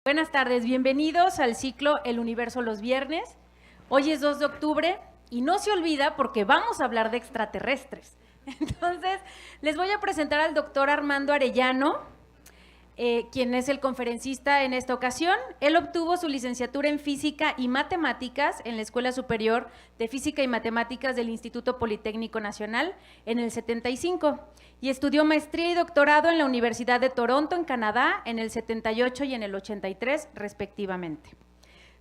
Buenas tardes, bienvenidos al ciclo El Universo los Viernes. Hoy es 2 de octubre y no se olvida porque vamos a hablar de extraterrestres. Entonces, les voy a presentar al doctor Armando Arellano, quien es el conferencista en esta ocasión. Él obtuvo su licenciatura en Física y Matemáticas en la Escuela Superior de Física y Matemáticas del Instituto Politécnico Nacional en el 75 y estudió maestría y doctorado en la Universidad de Toronto, en Canadá, en el 78 y en el 83, respectivamente.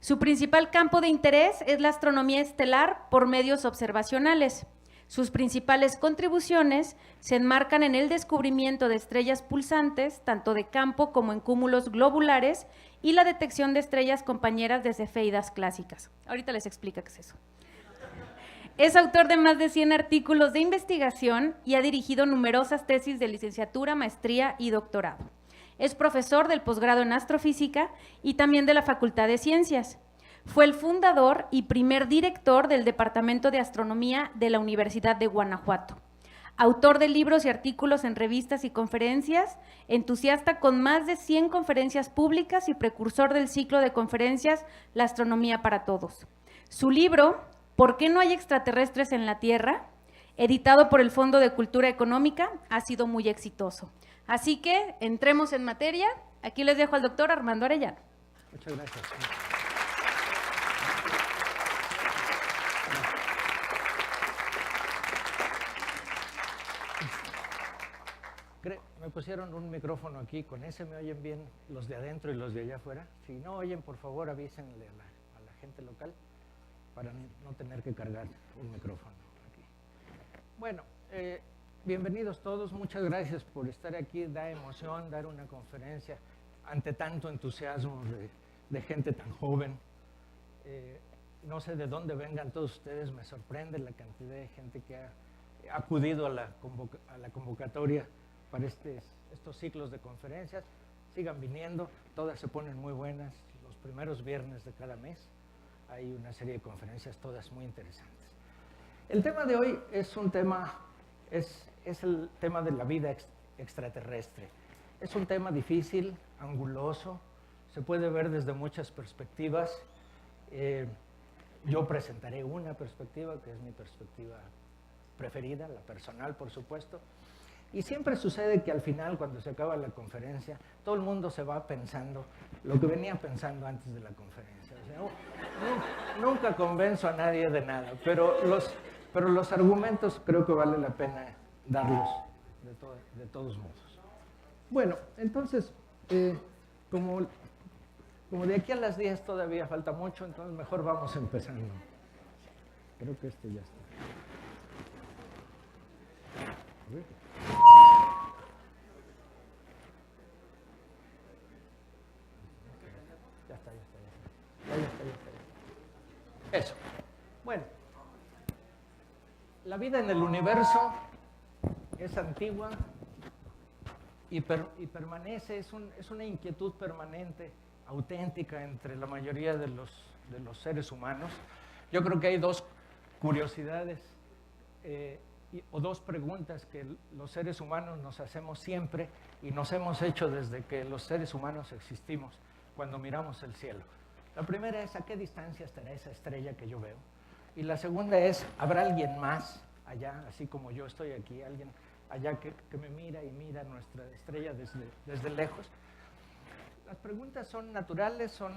Su principal campo de interés es la astronomía estelar por medios observacionales. Sus principales contribuciones se enmarcan en el descubrimiento de estrellas pulsantes, tanto de campo como en cúmulos globulares, y la detección de estrellas compañeras de cefeidas clásicas. Ahorita les explico qué es eso. Es autor de más de 100 artículos de investigación y ha dirigido numerosas tesis de licenciatura, maestría y doctorado. Es profesor del posgrado en astrofísica y también de la Facultad de Ciencias. Fue el fundador y primer director del Departamento de Astronomía de la Universidad de Guanajuato. Autor de libros y artículos en revistas y conferencias, entusiasta con más de 100 conferencias públicas y precursor del ciclo de conferencias La Astronomía para Todos. Su libro, ¿Por qué no hay extraterrestres en la Tierra?, editado por el Fondo de Cultura Económica, ha sido muy exitoso. Así que entremos en materia. Aquí les dejo al doctor Armando Arellano. Muchas gracias. Me pusieron un micrófono aquí, ¿con ese me oyen bien los de adentro y los de allá afuera? Si no oyen, por favor avísenle a la gente local para no tener que cargar un micrófono aquí. Bueno, bienvenidos todos, muchas gracias por estar aquí. Da emoción dar una conferencia ante tanto entusiasmo de gente tan joven. No sé de dónde vengan todos ustedes, me sorprende la cantidad de gente que ha acudido a la convocatoria para estos ciclos de conferencias. Sigan viniendo, todas se ponen muy buenas. Los primeros viernes de cada mes hay una serie de conferencias, todas muy interesantes. El tema de hoy es un tema, es el tema de la vida extraterrestre. Es un tema difícil, anguloso, se puede ver desde muchas perspectivas. Yo presentaré una perspectiva, que es mi perspectiva preferida, la personal, por supuesto. Y siempre sucede que al final, cuando se acaba la conferencia, todo el mundo se va pensando lo que venía pensando antes de la conferencia. O sea, nunca convenzo a nadie de nada, pero los argumentos creo que vale la pena darlos de todos modos. Bueno, entonces, como de aquí a las 10 todavía falta mucho, entonces mejor vamos empezando. Creo que este ya está. A ver. Ya está. Eso. Bueno, la vida en el universo es antigua y permanece, es una inquietud permanente, auténtica entre la mayoría de los seres humanos. Yo creo que hay dos curiosidades o dos preguntas que los seres humanos nos hacemos siempre y nos hemos hecho desde que los seres humanos existimos cuando miramos el cielo. La primera es, ¿a qué distancia estará esa estrella que yo veo? Y la segunda es, ¿habrá alguien más allá, así como yo estoy aquí, alguien allá que me mira y mira nuestra estrella desde lejos? Las preguntas son naturales, son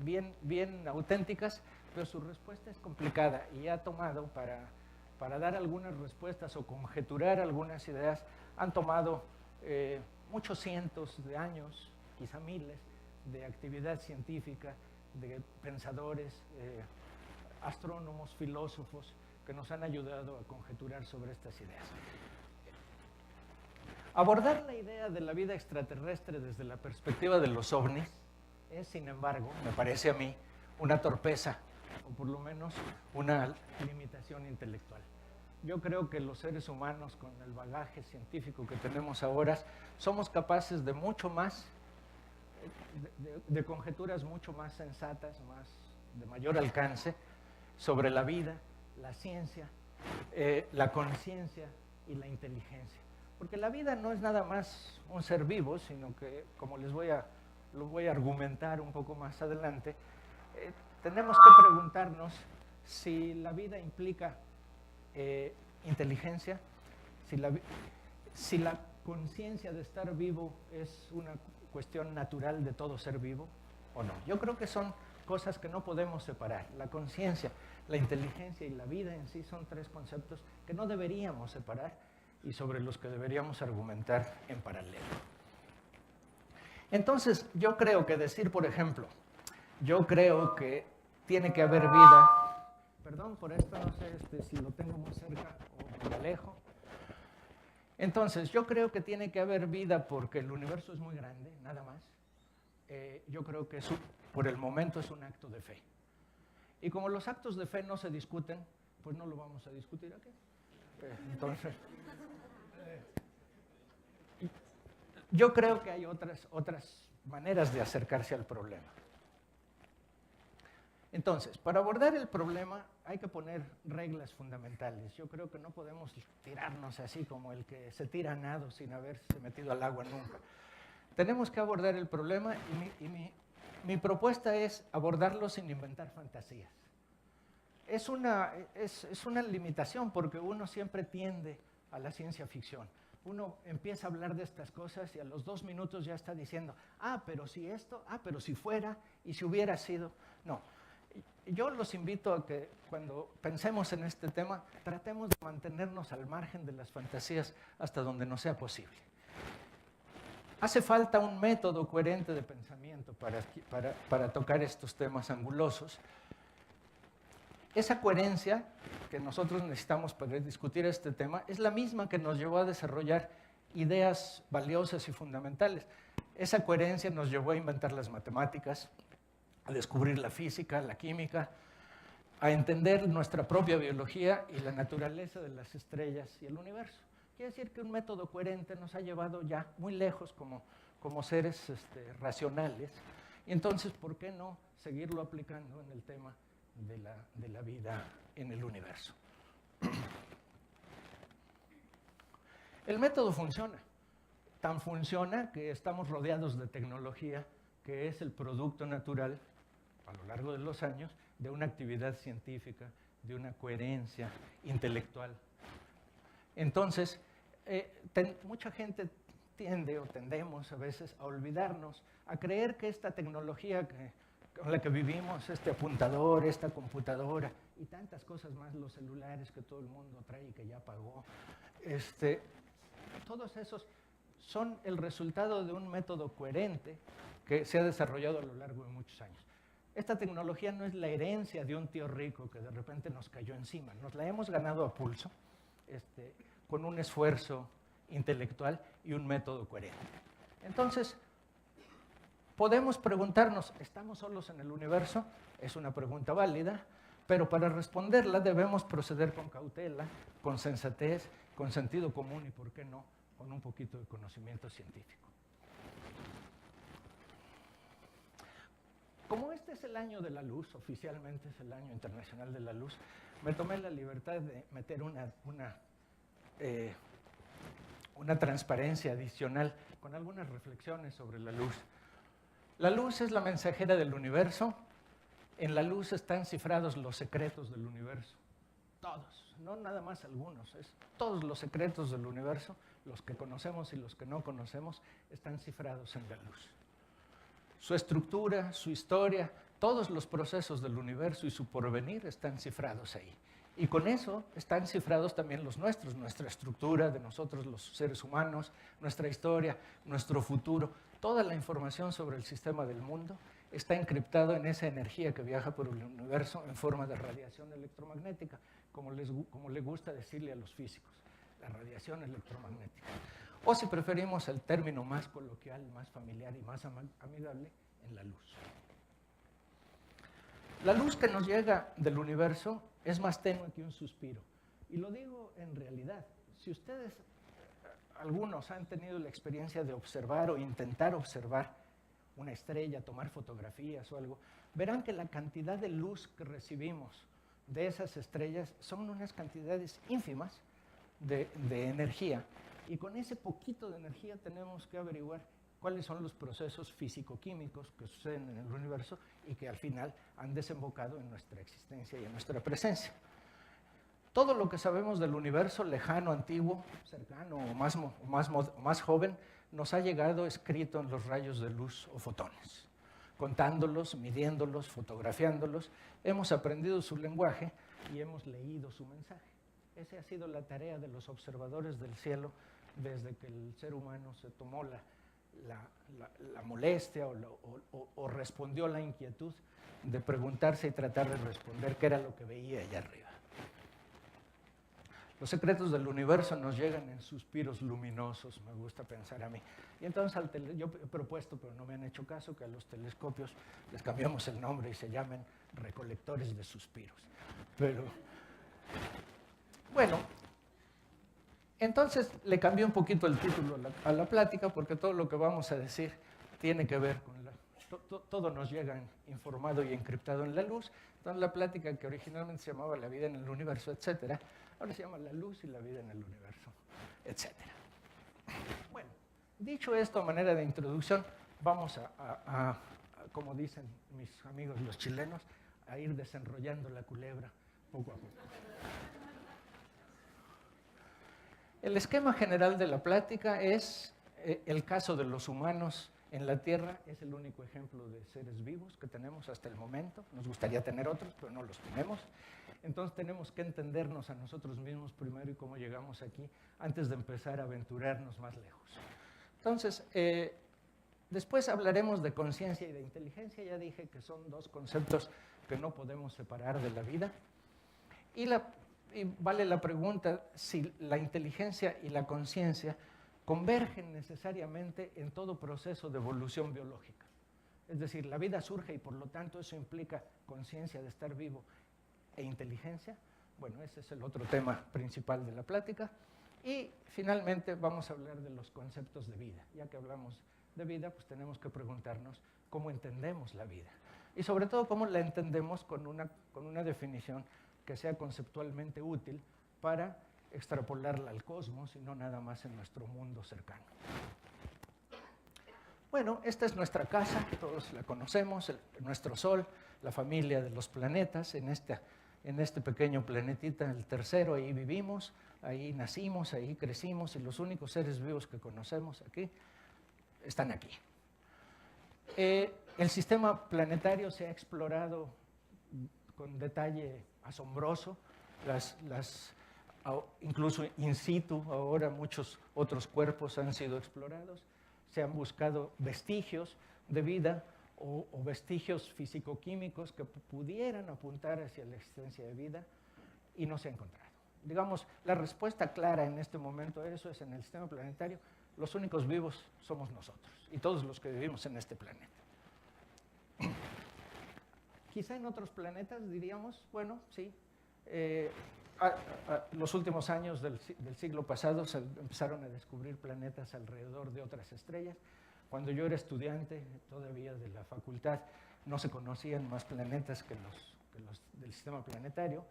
bien auténticas, pero su respuesta es complicada y ha tomado, para dar algunas respuestas o conjeturar algunas ideas, han tomado muchos cientos de años, quizá miles, de actividad científica, de pensadores, astrónomos, filósofos, que nos han ayudado a conjeturar sobre estas ideas. Abordar la idea de la vida extraterrestre desde la perspectiva de los ovnis es, sin embargo, me parece a mí, una torpeza, o por lo menos una limitación intelectual. Yo creo que los seres humanos, con el bagaje científico que tenemos ahora, somos capaces de mucho más, de conjeturas mucho más sensatas, de mayor alcance, sobre la vida, la ciencia, la conciencia y la inteligencia. Porque la vida no es nada más un ser vivo, sino que, como les voy a lo voy a argumentar un poco más adelante, tenemos que preguntarnos si la vida implica inteligencia, si la conciencia de estar vivo es una cuestión natural de todo ser vivo o no. Yo creo que son cosas que no podemos separar. La conciencia, la inteligencia y la vida en sí son tres conceptos que no deberíamos separar y sobre los que deberíamos argumentar en paralelo. Entonces, yo creo que decir, por ejemplo, yo creo que tiene que haber vida, perdón por esto, no sé si lo tengo muy cerca o me alejo. Entonces, yo creo que tiene que haber vida porque el universo es muy grande, nada más. Yo creo que por el momento es un acto de fe. Y como los actos de fe no se discuten, pues no lo vamos a discutir aquí. Entonces, yo creo que hay otras maneras de acercarse al problema. Entonces, para abordar el problema hay que poner reglas fundamentales. Yo creo que no podemos tirarnos así como el que se tira a nado sin haberse metido al agua nunca. Tenemos que abordar el problema y mi propuesta es abordarlo sin inventar fantasías. Es una limitación porque uno siempre tiende a la ciencia ficción. Uno empieza a hablar de estas cosas y a los 2 minutos ya está diciendo, pero si esto, pero si fuera, y si hubiera sido. No. Yo los invito a que cuando pensemos en este tema, tratemos de mantenernos al margen de las fantasías hasta donde nos sea posible. Hace falta un método coherente de pensamiento para tocar estos temas angulosos. Esa coherencia que nosotros necesitamos para discutir este tema es la misma que nos llevó a desarrollar ideas valiosas y fundamentales. Esa coherencia nos llevó a inventar las matemáticas, a descubrir la física, la química, a entender nuestra propia biología y la naturaleza de las estrellas y el universo. Quiere decir que un método coherente nos ha llevado ya muy lejos como seres racionales. Y entonces, ¿por qué no seguirlo aplicando en el tema de la vida en el universo? El método funciona. Tan funciona que estamos rodeados de tecnología que es el producto natural, a lo largo de los años, de una actividad científica, de una coherencia intelectual. Entonces, mucha gente tiende o tendemos a veces a olvidarnos, a creer que esta tecnología con la que vivimos, este apuntador, esta computadora y tantas cosas más, los celulares que todo el mundo trae y que ya pagó, todos esos son el resultado de un método coherente que se ha desarrollado a lo largo de muchos años. Esta tecnología no es la herencia de un tío rico que de repente nos cayó encima, nos la hemos ganado a pulso, con un esfuerzo intelectual y un método coherente. Entonces, podemos preguntarnos, ¿estamos solos en el universo? Es una pregunta válida, pero para responderla debemos proceder con cautela, con sensatez, con sentido común y, ¿por qué no?, con un poquito de conocimiento científico. Como este es el año de la luz, oficialmente es el año internacional de la luz, me tomé la libertad de meter una transparencia adicional con algunas reflexiones sobre la luz. La luz es la mensajera del universo. En la luz están cifrados los secretos del universo. Todos, no nada más algunos, todos los secretos del universo, los que conocemos y los que no conocemos, están cifrados en la luz. Su estructura, su historia, todos los procesos del universo y su porvenir están cifrados ahí. Y con eso están cifrados también los nuestros, nuestra estructura de nosotros los seres humanos, nuestra historia, nuestro futuro. Toda la información sobre el sistema del mundo está encriptada en esa energía que viaja por el universo en forma de radiación electromagnética, como le gusta decirle a los físicos, la radiación electromagnética. O si preferimos el término más coloquial, más familiar y más amigable, en la luz. La luz que nos llega del universo es más tenue que un suspiro. Y lo digo en realidad. Si ustedes, algunos han tenido la experiencia de observar o intentar observar una estrella, tomar fotografías o algo, verán que la cantidad de luz que recibimos de esas estrellas son unas cantidades ínfimas de energía. Y con ese poquito de energía tenemos que averiguar cuáles son los procesos físico-químicos que suceden en el universo y que al final han desembocado en nuestra existencia y en nuestra presencia. Todo lo que sabemos del universo lejano, antiguo, cercano o más joven nos ha llegado escrito en los rayos de luz o fotones. Contándolos, midiéndolos, fotografiándolos, hemos aprendido su lenguaje y hemos leído su mensaje. Esa ha sido la tarea de los observadores del cielo desde que el ser humano se tomó la molestia o respondió a la inquietud de preguntarse y tratar de responder qué era lo que veía allá arriba. Los secretos del universo nos llegan en suspiros luminosos, me gusta pensar a mí. Y entonces yo he propuesto, pero no me han hecho caso, que a los telescopios les cambiamos el nombre y se llamen recolectores de suspiros. Pero, bueno, entonces le cambié un poquito el título a la plática porque todo lo que vamos a decir tiene que ver con todo nos llega informado y encriptado en la luz. Entonces la plática que originalmente se llamaba La vida en el universo, etcétera, ahora se llama La luz y la vida en el universo, etcétera. Bueno, dicho esto a manera de introducción, vamos como dicen mis amigos los chilenos, a ir desenrollando la culebra poco a poco. El esquema general de la plática es el caso de los humanos en la Tierra. Es el único ejemplo de seres vivos que tenemos hasta el momento. Nos gustaría tener otros, pero no los tenemos. Entonces tenemos que entendernos a nosotros mismos primero y cómo llegamos aquí antes de empezar a aventurarnos más lejos. Entonces, después hablaremos de conciencia y de inteligencia. Ya dije que son dos conceptos que no podemos separar de la vida. Y vale la pregunta si la inteligencia y la conciencia convergen necesariamente en todo proceso de evolución biológica. Es decir, la vida surge y por lo tanto eso implica conciencia de estar vivo e inteligencia. Bueno, ese es el otro tema principal de la plática. Y finalmente vamos a hablar de los conceptos de vida. Ya que hablamos de vida, pues tenemos que preguntarnos cómo entendemos la vida. Y sobre todo cómo la entendemos con una definición que sea conceptualmente útil para extrapolarla al cosmos y no nada más en nuestro mundo cercano. Bueno, esta es nuestra casa, todos la conocemos, nuestro Sol, la familia de los planetas, en este pequeño planetita, el tercero, ahí vivimos, ahí nacimos, ahí crecimos y los únicos seres vivos que conocemos aquí están aquí. El sistema planetario se ha explorado con detalle asombroso, incluso in situ, ahora muchos otros cuerpos han sido explorados, se han buscado vestigios de vida o vestigios físico-químicos que pudieran apuntar hacia la existencia de vida y no se ha encontrado. Digamos, la respuesta clara en este momento a eso es: en el sistema planetario los únicos vivos somos nosotros y todos los que vivimos en este planeta. Quizá en otros planetas diríamos, bueno, sí, los últimos años del siglo pasado se empezaron a descubrir planetas alrededor de otras estrellas. Cuando yo era estudiante todavía de la facultad, no se conocían más planetas que los del sistema planetario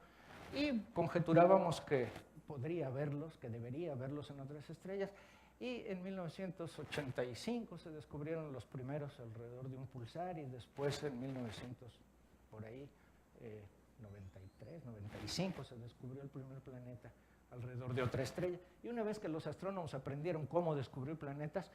y conjeturábamos que podría haberlos, que debería haberlos en otras estrellas. Y en 1985 se descubrieron los primeros alrededor de un pulsar y después en 93, 95 se descubrió el primer planeta alrededor de otra estrella. Y una vez que los astrónomos aprendieron cómo descubrir planetas,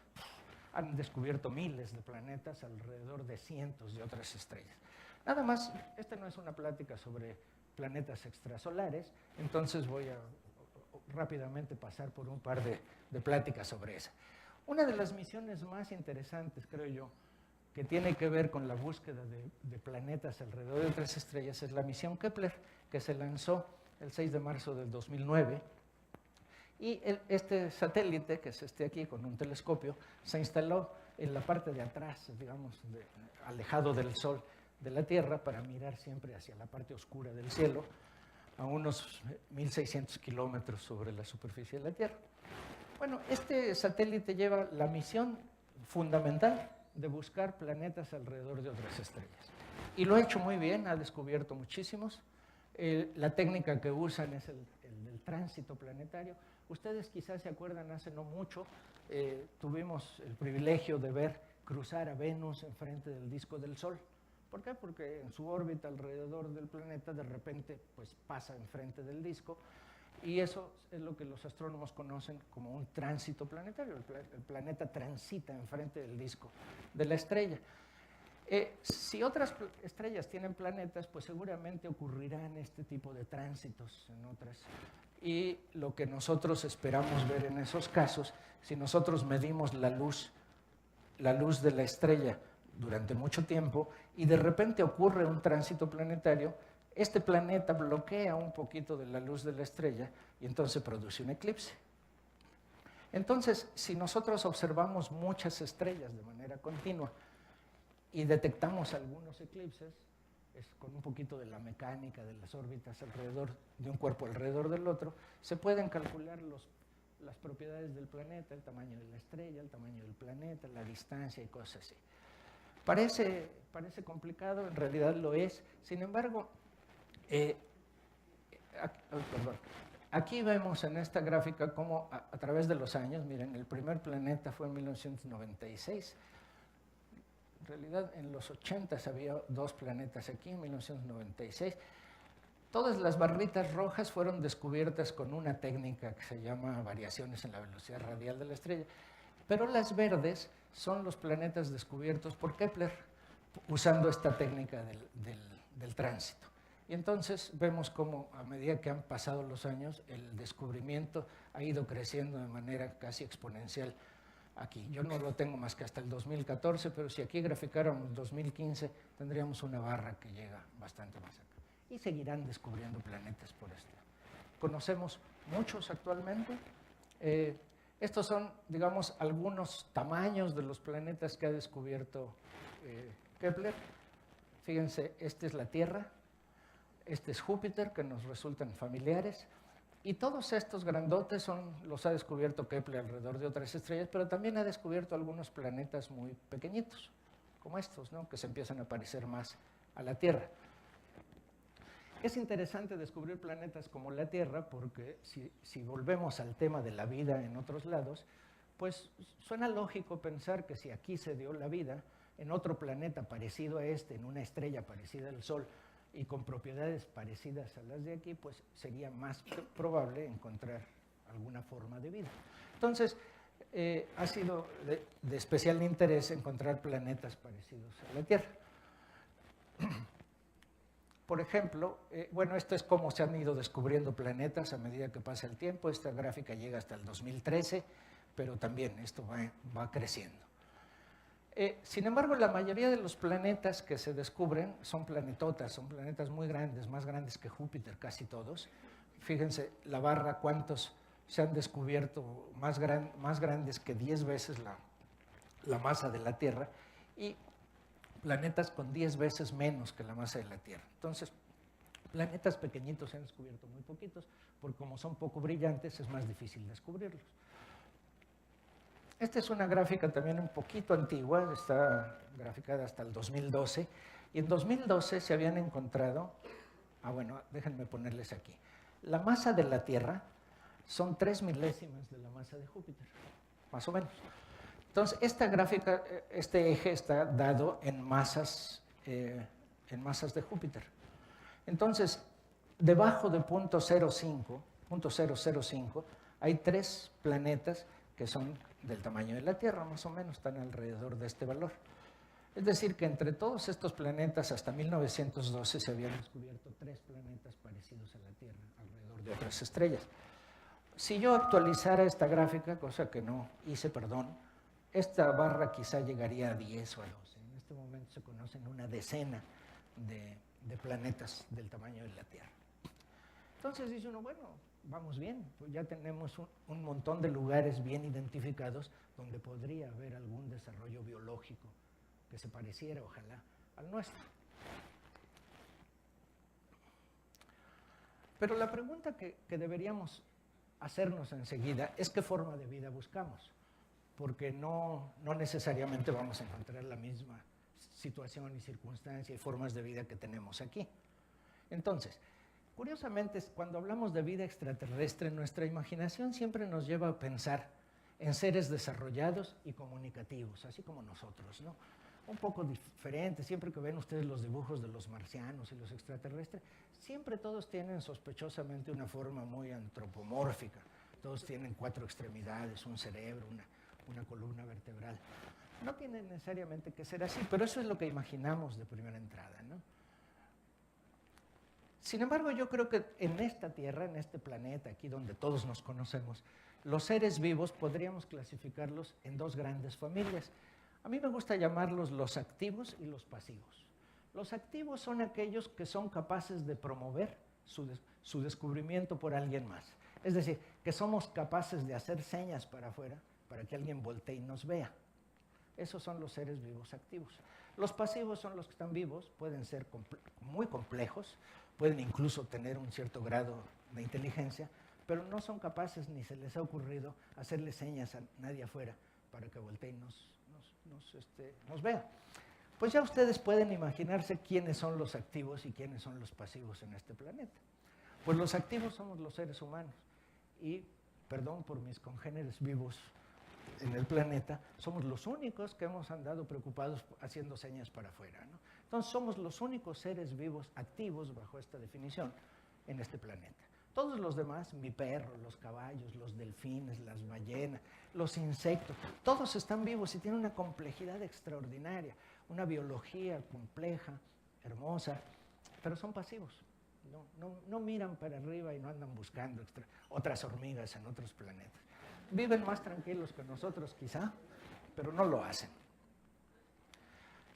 han descubierto miles de planetas alrededor de cientos de otras estrellas. Nada más, esta no es una plática sobre planetas extrasolares, entonces voy a rápidamente pasar por un par de pláticas sobre esa. Una de las misiones más interesantes, creo yo, que tiene que ver con la búsqueda de planetas alrededor de otras estrellas es la misión Kepler, que se lanzó el 6 de marzo del 2009. Y este satélite, que es aquí con un telescopio, se instaló en la parte de atrás, digamos, alejado del Sol de la Tierra, para mirar siempre hacia la parte oscura del cielo, a unos 1.600 kilómetros sobre la superficie de la Tierra. Bueno, este satélite lleva la misión fundamental de buscar planetas alrededor de otras estrellas. Y lo ha hecho muy bien, ha descubierto muchísimos. La técnica que usan es el del tránsito planetario. Ustedes quizás se acuerdan hace no mucho tuvimos el privilegio de ver cruzar a Venus enfrente del disco del Sol. ¿Por qué? Porque en su órbita alrededor del planeta de repente pues, pasa enfrente del disco, y eso es lo que los astrónomos conocen como un tránsito planetario. El planeta transita enfrente del disco de la estrella. Si otras estrellas tienen planetas, pues seguramente ocurrirán este tipo de tránsitos en otras. Y lo que nosotros esperamos ver en esos casos, si nosotros medimos la luz de la estrella durante mucho tiempo y de repente ocurre un tránsito planetario, este planeta bloquea un poquito de la luz de la estrella y entonces produce un eclipse. Entonces, si nosotros observamos muchas estrellas de manera continua y detectamos algunos eclipses, es con un poquito de la mecánica de las órbitas alrededor de un cuerpo alrededor del otro, se pueden calcular las propiedades del planeta, el tamaño de la estrella, el tamaño del planeta, la distancia y cosas así. Parece complicado, en realidad lo es. Sin embargo, aquí vemos en esta gráfica cómo a través de los años, miren, el primer planeta fue en 1996. En realidad, en los 80 había 2 planetas aquí, en 1996. Todas las barritas rojas fueron descubiertas con una técnica que se llama variaciones en la velocidad radial de la estrella, pero las verdes son los planetas descubiertos por Kepler, usando esta técnica del tránsito. Y entonces vemos cómo a medida que han pasado los años, el descubrimiento ha ido creciendo de manera casi exponencial aquí. Yo no lo tengo más que hasta el 2014, pero si aquí graficáramos 2015, tendríamos una barra que llega bastante más acá. Y seguirán descubriendo planetas por esto. Conocemos muchos actualmente. Estos son, digamos, algunos tamaños de los planetas que ha descubierto Kepler. Fíjense, esta es la Tierra, este es Júpiter, que nos resultan familiares, y todos estos grandotes los ha descubierto Kepler alrededor de otras estrellas, pero también ha descubierto algunos planetas muy pequeñitos, como estos, ¿no?, que se empiezan a parecer más a la Tierra. Es interesante descubrir planetas como la Tierra porque si volvemos al tema de la vida en otros lados, pues suena lógico pensar que si aquí se dio la vida, en otro planeta parecido a este, en una estrella parecida al Sol y con propiedades parecidas a las de aquí, pues sería más probable encontrar alguna forma de vida. Entonces, ha sido de especial interés encontrar planetas parecidos a la Tierra. Por ejemplo, bueno, esto es cómo se han ido descubriendo planetas a medida que pasa el tiempo. Esta gráfica llega hasta el 2013, pero también esto va creciendo. Sin embargo, la mayoría de los planetas que se descubren son planetotas, son planetas muy grandes, más grandes que Júpiter, casi todos. Fíjense la barra, cuántos se han descubierto más grandes que 10 veces la masa de la Tierra, y planetas con 10 veces menos que la masa de la Tierra. Entonces, planetas pequeñitos se han descubierto muy poquitos, porque como son poco brillantes es más difícil descubrirlos. Esta es una gráfica también un poquito antigua, está graficada hasta el 2012, y en 2012 se habían encontrado, bueno, déjenme ponerles aquí, la masa de la Tierra son 3 milésimas de la masa de Júpiter, más o menos. Entonces, esta gráfica, este eje está dado en masas de Júpiter. Entonces, debajo de 0.005, hay 3 planetas que son del tamaño de la Tierra, más o menos, están alrededor de este valor. Es decir, que entre todos estos planetas, hasta 1912 se habían descubierto 3 planetas parecidos a la Tierra, alrededor de otras estrellas. Si yo actualizara esta gráfica, cosa que no hice, perdón, esta barra quizá llegaría a 10 o a 12. En este momento se conocen una decena de planetas del tamaño de la Tierra. Entonces dice uno, bueno, vamos bien, pues ya tenemos un montón de lugares bien identificados donde podría haber algún desarrollo biológico que se pareciera, ojalá, al nuestro. Pero la pregunta que deberíamos hacernos enseguida es qué forma de vida buscamos, porque no necesariamente vamos a encontrar la misma situación y circunstancia y formas de vida que tenemos aquí. Entonces, curiosamente, cuando hablamos de vida extraterrestre, nuestra imaginación siempre nos lleva a pensar en seres desarrollados y comunicativos, así como nosotros, ¿no? Un poco diferente, siempre que ven ustedes los dibujos de los marcianos y los extraterrestres, siempre todos tienen sospechosamente una forma muy antropomórfica. Todos tienen 4 extremidades, un cerebro, una columna vertebral. No tiene necesariamente que ser así, pero eso es lo que imaginamos de primera entrada, ¿no? Sin embargo, yo creo que en esta Tierra, en este planeta, aquí donde todos nos conocemos, los seres vivos podríamos clasificarlos en 2 grandes familias. A mí me gusta llamarlos los activos y los pasivos. Los activos son aquellos que son capaces de promover su descubrimiento por alguien más. Es decir, que somos capaces de hacer señas para afuera para que alguien voltee y nos vea. Esos son los seres vivos activos. Los pasivos son los que están vivos, pueden ser muy complejos, pueden incluso tener un cierto grado de inteligencia, pero no son capaces ni se les ha ocurrido hacerle señas a nadie afuera para que voltee y nos vea. Pues ya ustedes pueden imaginarse quiénes son los activos y quiénes son los pasivos en este planeta. Pues los activos somos los seres humanos y, perdón por mis congéneres vivos en el planeta, somos los únicos que hemos andado preocupados haciendo señas para afuera, ¿no? Entonces somos los únicos seres vivos activos bajo esta definición en este planeta. Todos los demás, mi perro, los caballos, los delfines, las ballenas, los insectos, todos están vivos y tienen una complejidad extraordinaria, una biología compleja, hermosa, pero son pasivos. No miran para arriba y no andan buscando otras hormigas en otros planetas. Viven más tranquilos que nosotros quizá, pero no lo hacen.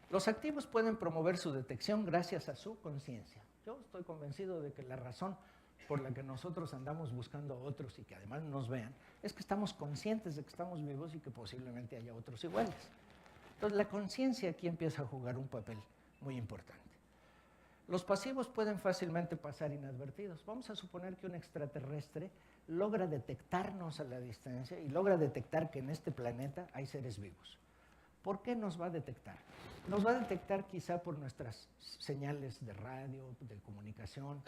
Los activos pueden promover su detección gracias a su conciencia. Yo estoy convencido de que la razón por la que nosotros andamos buscando a otros y que además nos vean es que estamos conscientes de que estamos vivos y que posiblemente haya otros iguales. Entonces la conciencia aquí empieza a jugar un papel muy importante. Los pasivos pueden fácilmente pasar inadvertidos. Vamos a suponer que un extraterrestre logra detectarnos a la distancia y logra detectar que en este planeta hay seres vivos. ¿Por qué nos va a detectar? Nos va a detectar quizá por nuestras señales de radio, de comunicación,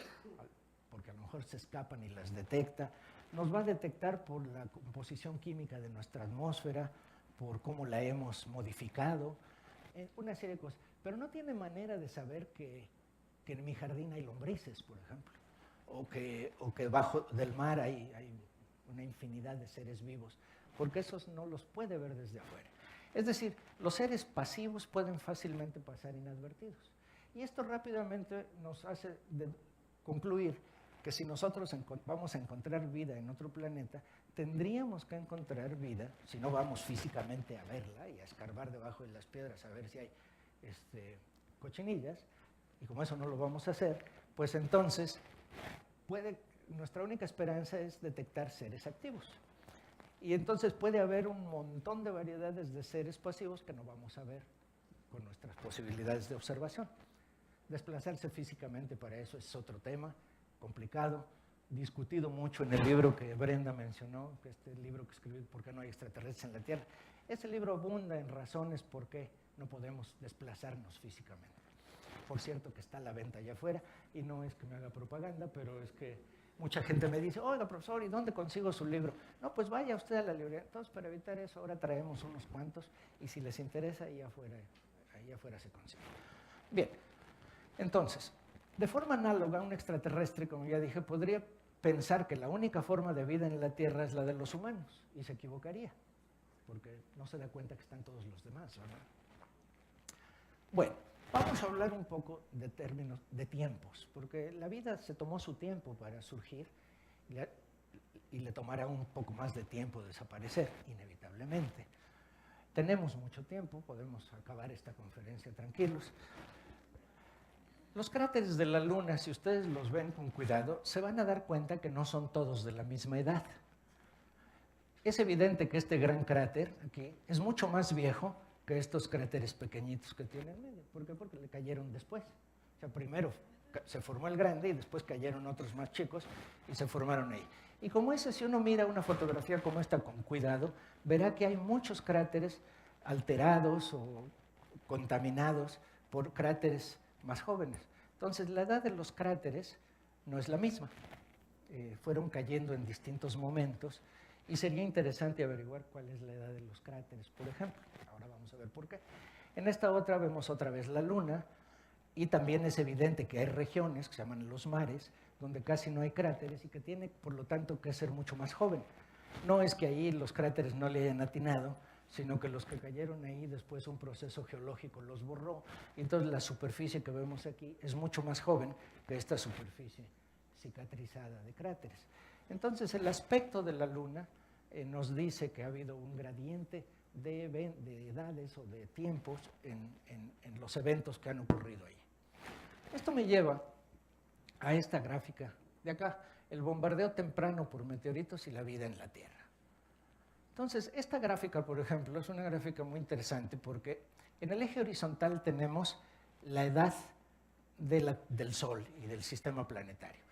porque a lo mejor se escapan y las detecta. Nos va a detectar por la composición química de nuestra atmósfera, por cómo la hemos modificado, una serie de cosas. Pero no tiene manera de saber que en mi jardín hay lombrices, por ejemplo, o que bajo del mar hay una infinidad de seres vivos, porque esos no los puede ver desde afuera. Es decir, los seres pasivos pueden fácilmente pasar inadvertidos. Y esto rápidamente nos hace concluir que si nosotros vamos a encontrar vida en otro planeta, tendríamos que encontrar vida, si no vamos físicamente a verla y a escarbar debajo de las piedras a ver si hay cochinillas, y como eso no lo vamos a hacer, pues entonces nuestra única esperanza es detectar seres activos. Y entonces puede haber un montón de variedades de seres pasivos que no vamos a ver con nuestras posibilidades de observación. Desplazarse físicamente para eso es otro tema complicado, discutido mucho en el libro que Brenda mencionó, que este libro que escribí, ¿Por qué no hay extraterrestres en la Tierra? Ese libro abunda en razones por qué no podemos desplazarnos físicamente. Por cierto que está a la venta allá afuera, y no es que me haga propaganda, pero es que mucha gente me dice, oiga, profesor, ¿y dónde consigo su libro? No, pues vaya usted a la librería. Entonces, para evitar eso, ahora traemos unos cuantos, y si les interesa, ahí afuera se consigue. Bien, entonces, de forma análoga, un extraterrestre, como ya dije, podría pensar que la única forma de vida en la Tierra es la de los humanos, y se equivocaría, porque no se da cuenta que están todos los demás, ¿verdad? Bueno, vamos a hablar un poco de términos de tiempos, porque la vida se tomó su tiempo para surgir y le tomará un poco más de tiempo desaparecer, inevitablemente. Tenemos mucho tiempo, podemos acabar esta conferencia tranquilos. Los cráteres de la Luna, si ustedes los ven con cuidado, se van a dar cuenta que no son todos de la misma edad. Es evidente que este gran cráter aquí es mucho más viejo que estos cráteres pequeñitos que tiene en medio. ¿Por qué? Porque le cayeron después. O sea, primero se formó el grande y después cayeron otros más chicos y se formaron ahí. Y como ese, si uno mira una fotografía como esta con cuidado, verá que hay muchos cráteres alterados o contaminados por cráteres más jóvenes. Entonces, la edad de los cráteres no es la misma. Fueron cayendo en distintos momentos Y sería interesante averiguar cuál es la edad de los cráteres, por ejemplo. Ahora vamos a ver por qué. En esta otra vemos otra vez la Luna, y también es evidente que hay regiones que se llaman los mares, donde casi no hay cráteres y que tiene, por lo tanto, que ser mucho más joven. No es que ahí los cráteres no le hayan atinado, sino que los que cayeron ahí después un proceso geológico los borró. Y entonces la superficie que vemos aquí es mucho más joven que esta superficie cicatrizada de cráteres. Entonces el aspecto de la Luna nos dice que ha habido un gradiente de edades o de tiempos en los eventos que han ocurrido ahí. Esto me lleva a esta gráfica de acá, el bombardeo temprano por meteoritos y la vida en la Tierra. Entonces, esta gráfica, por ejemplo, es una gráfica muy interesante porque en el eje horizontal tenemos la edad del Sol y del sistema planetario.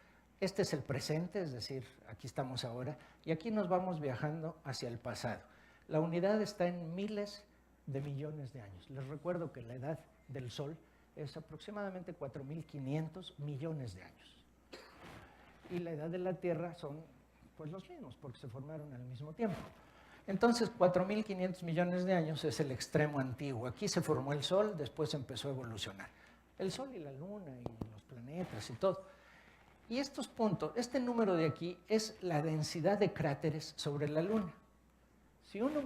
Este es el presente, es decir, aquí estamos ahora, y aquí nos vamos viajando hacia el pasado. La unidad está en miles de millones de años. Les recuerdo que la edad del Sol es aproximadamente 4.500 millones de años. Y la edad de la Tierra son pues los mismos, porque se formaron al mismo tiempo. Entonces, 4.500 millones de años es el extremo antiguo. Aquí se formó el Sol, después empezó a evolucionar. El Sol y la Luna y los planetas y todo. Y estos puntos, este número de aquí es la densidad de cráteres sobre la Luna. Si uno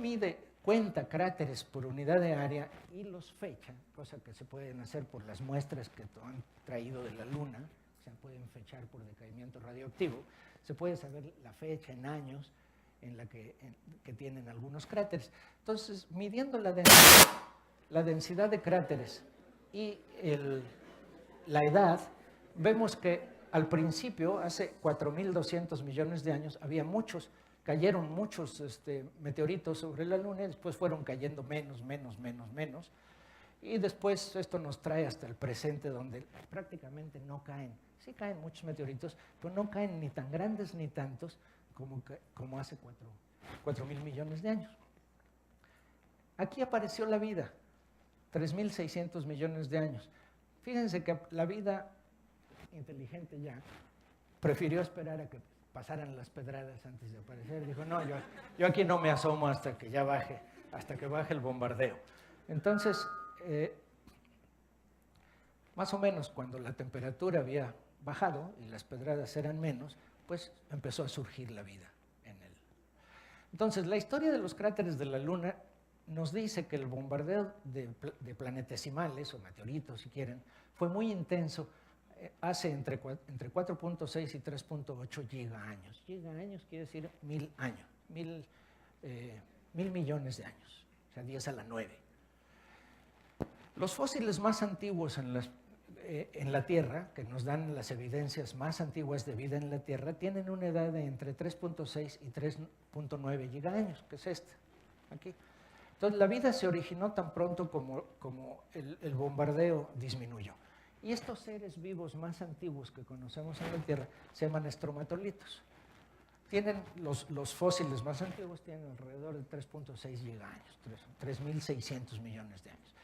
cuenta cráteres por unidad de área y los fecha, cosa que se pueden hacer por las muestras que han traído de la Luna, se pueden fechar por decaimiento radioactivo, se puede saber la fecha en años en la que tienen algunos cráteres. Entonces, midiendo la densidad de cráteres y la edad, vemos que al principio, hace 4.200 millones de años, cayeron muchos meteoritos sobre la Luna y después fueron cayendo menos, y después esto nos trae hasta el presente donde prácticamente no caen. Sí caen muchos meteoritos, pero no caen ni tan grandes ni tantos como hace 4.000 millones de años. Aquí apareció la vida, 3.600 millones de años. Fíjense que la vida inteligente ya prefirió esperar a que pasaran las pedradas antes de aparecer. Dijo, no, yo aquí no me asomo hasta que baje el bombardeo. Entonces, más o menos cuando la temperatura había bajado y las pedradas eran menos, pues empezó a surgir la vida en él. Entonces, la historia de los cráteres de la Luna nos dice que el bombardeo de planetesimales, o meteoritos si quieren, fue muy intenso hace entre 4.6 y 3.8 gigaaños. Gigaaños quiere decir 1.000 años, 1.000 millones de años, o sea, 10 a la 9. Los fósiles más antiguos en la Tierra, que nos dan las evidencias más antiguas de vida en la Tierra, tienen una edad de entre 3.6 y 3.9 gigaaños, que es esta, aquí. Entonces, la vida se originó tan pronto como el bombardeo disminuyó. Y estos seres vivos más antiguos que conocemos en la Tierra se llaman estromatolitos. Los fósiles más antiguos tienen alrededor de 3.6 gigaaños, 3.600 millones de años.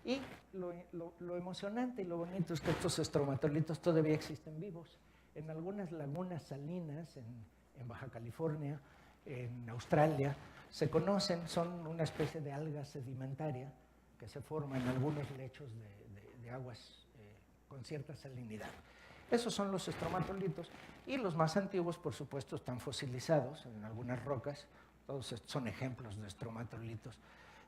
Y lo emocionante y lo bonito es que estos estromatolitos todavía existen vivos. En algunas lagunas salinas, en Baja California, en Australia, se conocen, son una especie de alga sedimentaria que se forma en algunos lechos de aguas con cierta salinidad. Esos son los estromatolitos, y los más antiguos, por supuesto, están fosilizados en algunas rocas. Todos estos son ejemplos de estromatolitos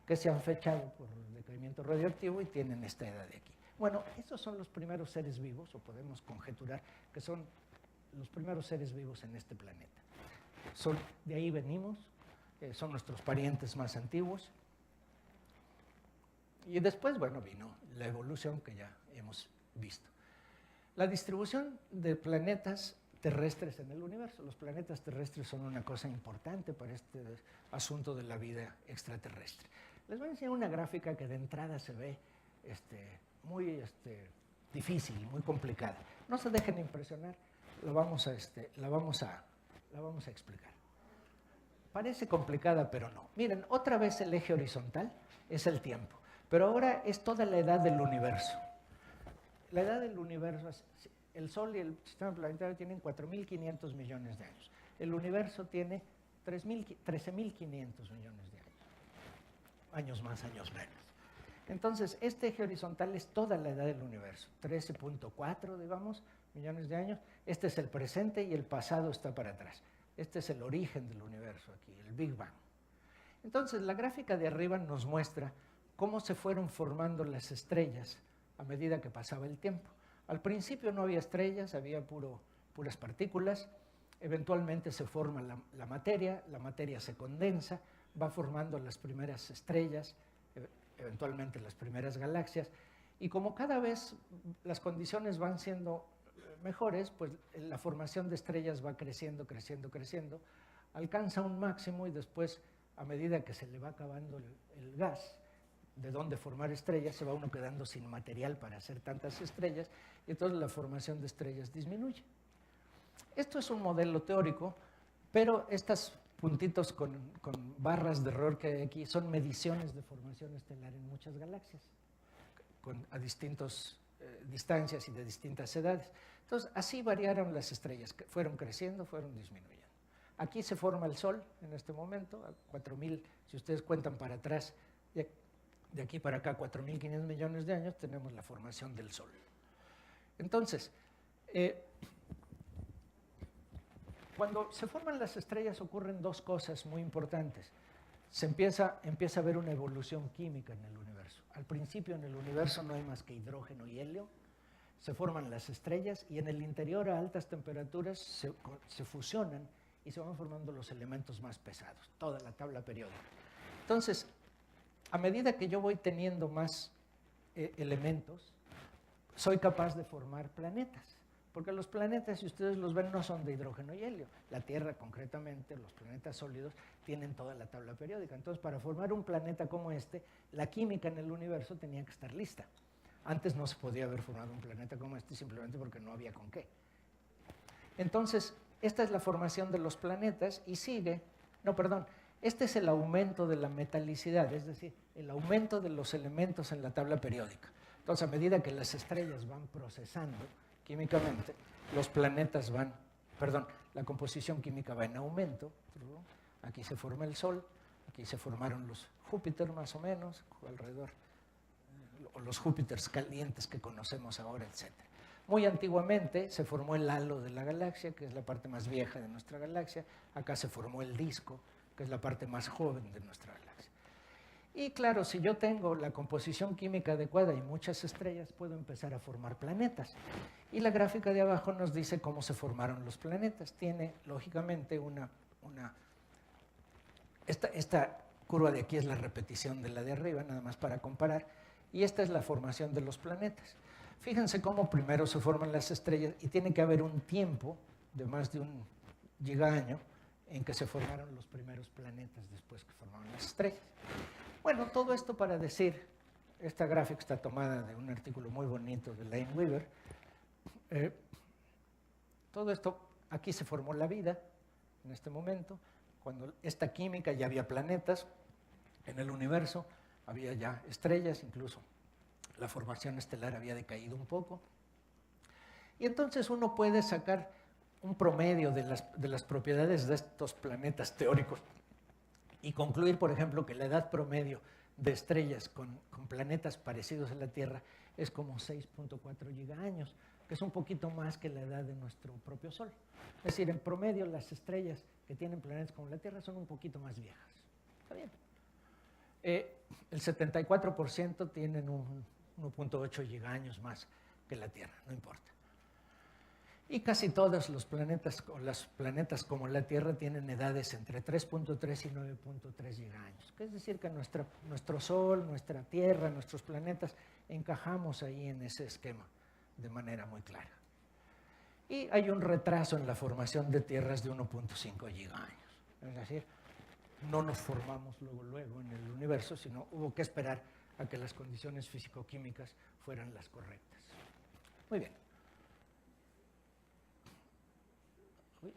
que se han fechado por decaimiento radioactivo y tienen esta edad de aquí. Bueno, estos son los primeros seres vivos, o podemos conjeturar que son los primeros seres vivos en este planeta. De ahí venimos, son nuestros parientes más antiguos. Y después, bueno, vino la evolución que ya hemos visto. La distribución de planetas terrestres en el universo. Los planetas terrestres son una cosa importante para este asunto de la vida extraterrestre. Les voy a enseñar una gráfica que de entrada se ve muy difícil, muy complicada. No se dejen impresionar, la vamos a explicar. Parece complicada, pero no. Miren, otra vez el eje horizontal es el tiempo, pero ahora es toda la edad del universo. La edad del universo es, el Sol y el sistema planetario tienen 4.500 millones de años. El universo tiene 13.500 millones de años. Años más, años menos. Entonces, este eje horizontal es toda la edad del universo, 13.4, digamos, millones de años. Este es el presente y el pasado está para atrás. Este es el origen del universo aquí, el Big Bang. Entonces, la gráfica de arriba nos muestra cómo se fueron formando las estrellas a medida que pasaba el tiempo. Al principio no había estrellas, había puras partículas. Eventualmente se forma la materia se condensa, va formando las primeras estrellas, eventualmente las primeras galaxias. Y como cada vez las condiciones van siendo mejores, pues la formación de estrellas va creciendo, creciendo, creciendo, alcanza un máximo y después, a medida que se le va acabando el gas de donde formar estrellas, se va uno quedando sin material para hacer tantas estrellas y entonces la formación de estrellas disminuye. Esto es un modelo teórico, pero estos puntitos con barras de error que hay aquí son mediciones de formación estelar en muchas galaxias, a distintas distancias y de distintas edades. Entonces, así variaron las estrellas, que fueron creciendo, fueron disminuyendo. Aquí se forma el Sol en este momento, a 4.000, si ustedes cuentan para atrás, de aquí para acá, 4.500 millones de años, tenemos la formación del Sol. Entonces, cuando se forman las estrellas ocurren dos cosas muy importantes. Se empieza a ver una evolución química en el universo. Al principio en el universo no hay más que hidrógeno y helio. Se forman las estrellas y en el interior a altas temperaturas se fusionan y se van formando los elementos más pesados, toda la tabla periódica. Entonces, a medida que yo voy teniendo más elementos, soy capaz de formar planetas. Porque los planetas, si ustedes los ven, no son de hidrógeno y helio. La Tierra, concretamente, los planetas sólidos, tienen toda la tabla periódica. Entonces, para formar un planeta como este, la química en el universo tenía que estar lista. Antes no se podía haber formado un planeta como este simplemente porque no había con qué. Entonces, esta es la formación de los planetas y sigue... Este es el aumento de la metalicidad, es decir, el aumento de los elementos en la tabla periódica. Entonces, a medida que las estrellas van procesando químicamente, los planetas la composición química va en aumento. Aquí se forma el Sol, aquí se formaron los Júpiter más o menos, alrededor, o los Júpiters calientes que conocemos ahora, etc. Muy antiguamente se formó el halo de la galaxia, que es la parte más vieja de nuestra galaxia. Acá se formó el disco, que es la parte más joven de nuestra galaxia. Y claro, si yo tengo la composición química adecuada y muchas estrellas, puedo empezar a formar planetas. Y la gráfica de abajo nos dice cómo se formaron los planetas. Tiene, lógicamente, esta curva de aquí es la repetición de la de arriba, nada más para comparar. Y esta es la formación de los planetas. Fíjense cómo primero se forman las estrellas y tiene que haber un tiempo de más de un gigaño en que se formaron los primeros planetas después que formaron las estrellas. Bueno, todo esto para decir, esta gráfica está tomada de un artículo muy bonito de Lane Weaver. Todo esto, aquí se formó la vida en este momento, cuando esta química ya había planetas en el universo, había ya estrellas, incluso la formación estelar había decaído un poco. Y entonces uno puede sacar un promedio de las propiedades de estos planetas teóricos y concluir, por ejemplo, que la edad promedio de estrellas con planetas parecidos a la Tierra es como 6.4 gigaños, que es un poquito más que la edad de nuestro propio Sol. Es decir, en promedio las estrellas que tienen planetas como la Tierra son un poquito más viejas. Está bien. El 74% tienen 1.8 gigaños más que la Tierra, no importa. Y casi todos los planetas, o los planetas como la Tierra, tienen edades entre 3.3 y 9.3 gigaños. Es decir, que nuestro Sol, nuestra Tierra, nuestros planetas, encajamos ahí en ese esquema de manera muy clara. Y hay un retraso en la formación de tierras de 1.5 gigaños. Es decir, no nos formamos luego en el universo, sino hubo que esperar a que las condiciones físico-químicas fueran las correctas. Muy bien. Uy.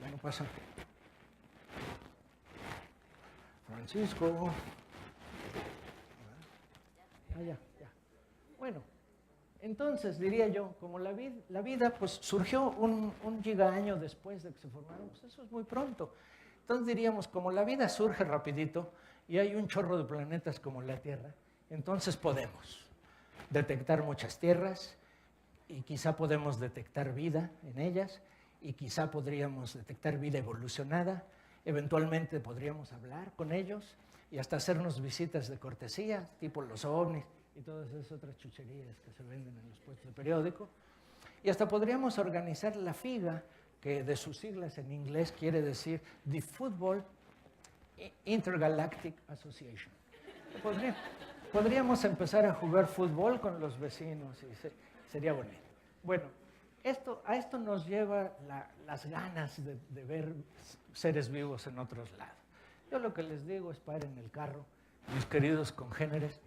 Ya no pasa. Francisco. Ya. Bueno, Entonces, diría yo, como la vida pues surgió un gigaño después de que se formaron, pues eso es muy pronto. Entonces diríamos, como la vida surge rapidito y hay un chorro de planetas como la Tierra, entonces podemos detectar muchas tierras y quizá podemos detectar vida en ellas y quizá podríamos detectar vida evolucionada, eventualmente podríamos hablar con ellos y hasta hacernos visitas de cortesía, tipo los ovnis y todas esas otras chucherías que se venden en los puestos de periódico. Y hasta podríamos organizar la FIGA, que de sus siglas en inglés quiere decir The Football Intergalactic Association. Podríamos empezar a jugar fútbol con los vecinos y sería bonito. Bueno, a esto nos lleva las ganas de ver seres vivos en otros lados. Yo lo que les digo es paren el carro, mis queridos congéneres,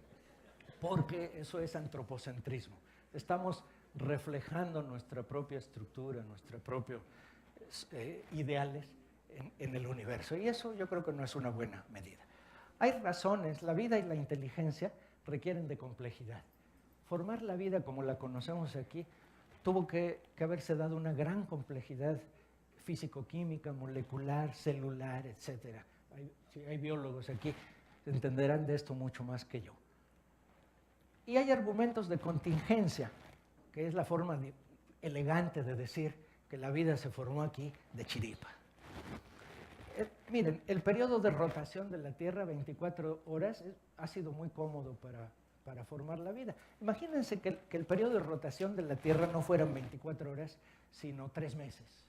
porque eso es antropocentrismo. Estamos reflejando nuestra propia estructura, nuestros propios ideales en el universo. Y eso yo creo que no es una buena medida. Hay razones, la vida y la inteligencia requieren de complejidad. Formar la vida como la conocemos aquí tuvo que haberse dado una gran complejidad físico-química, molecular, celular, etc. Si hay biólogos aquí, entenderán de esto mucho más que yo. Y hay argumentos de contingencia, que es la forma elegante de decir que la vida se formó aquí de chiripa. Miren, el periodo de rotación de la Tierra, 24 horas, ha sido muy cómodo para formar la vida. Imagínense que el periodo de rotación de la Tierra no fueran 24 horas, sino 3 meses.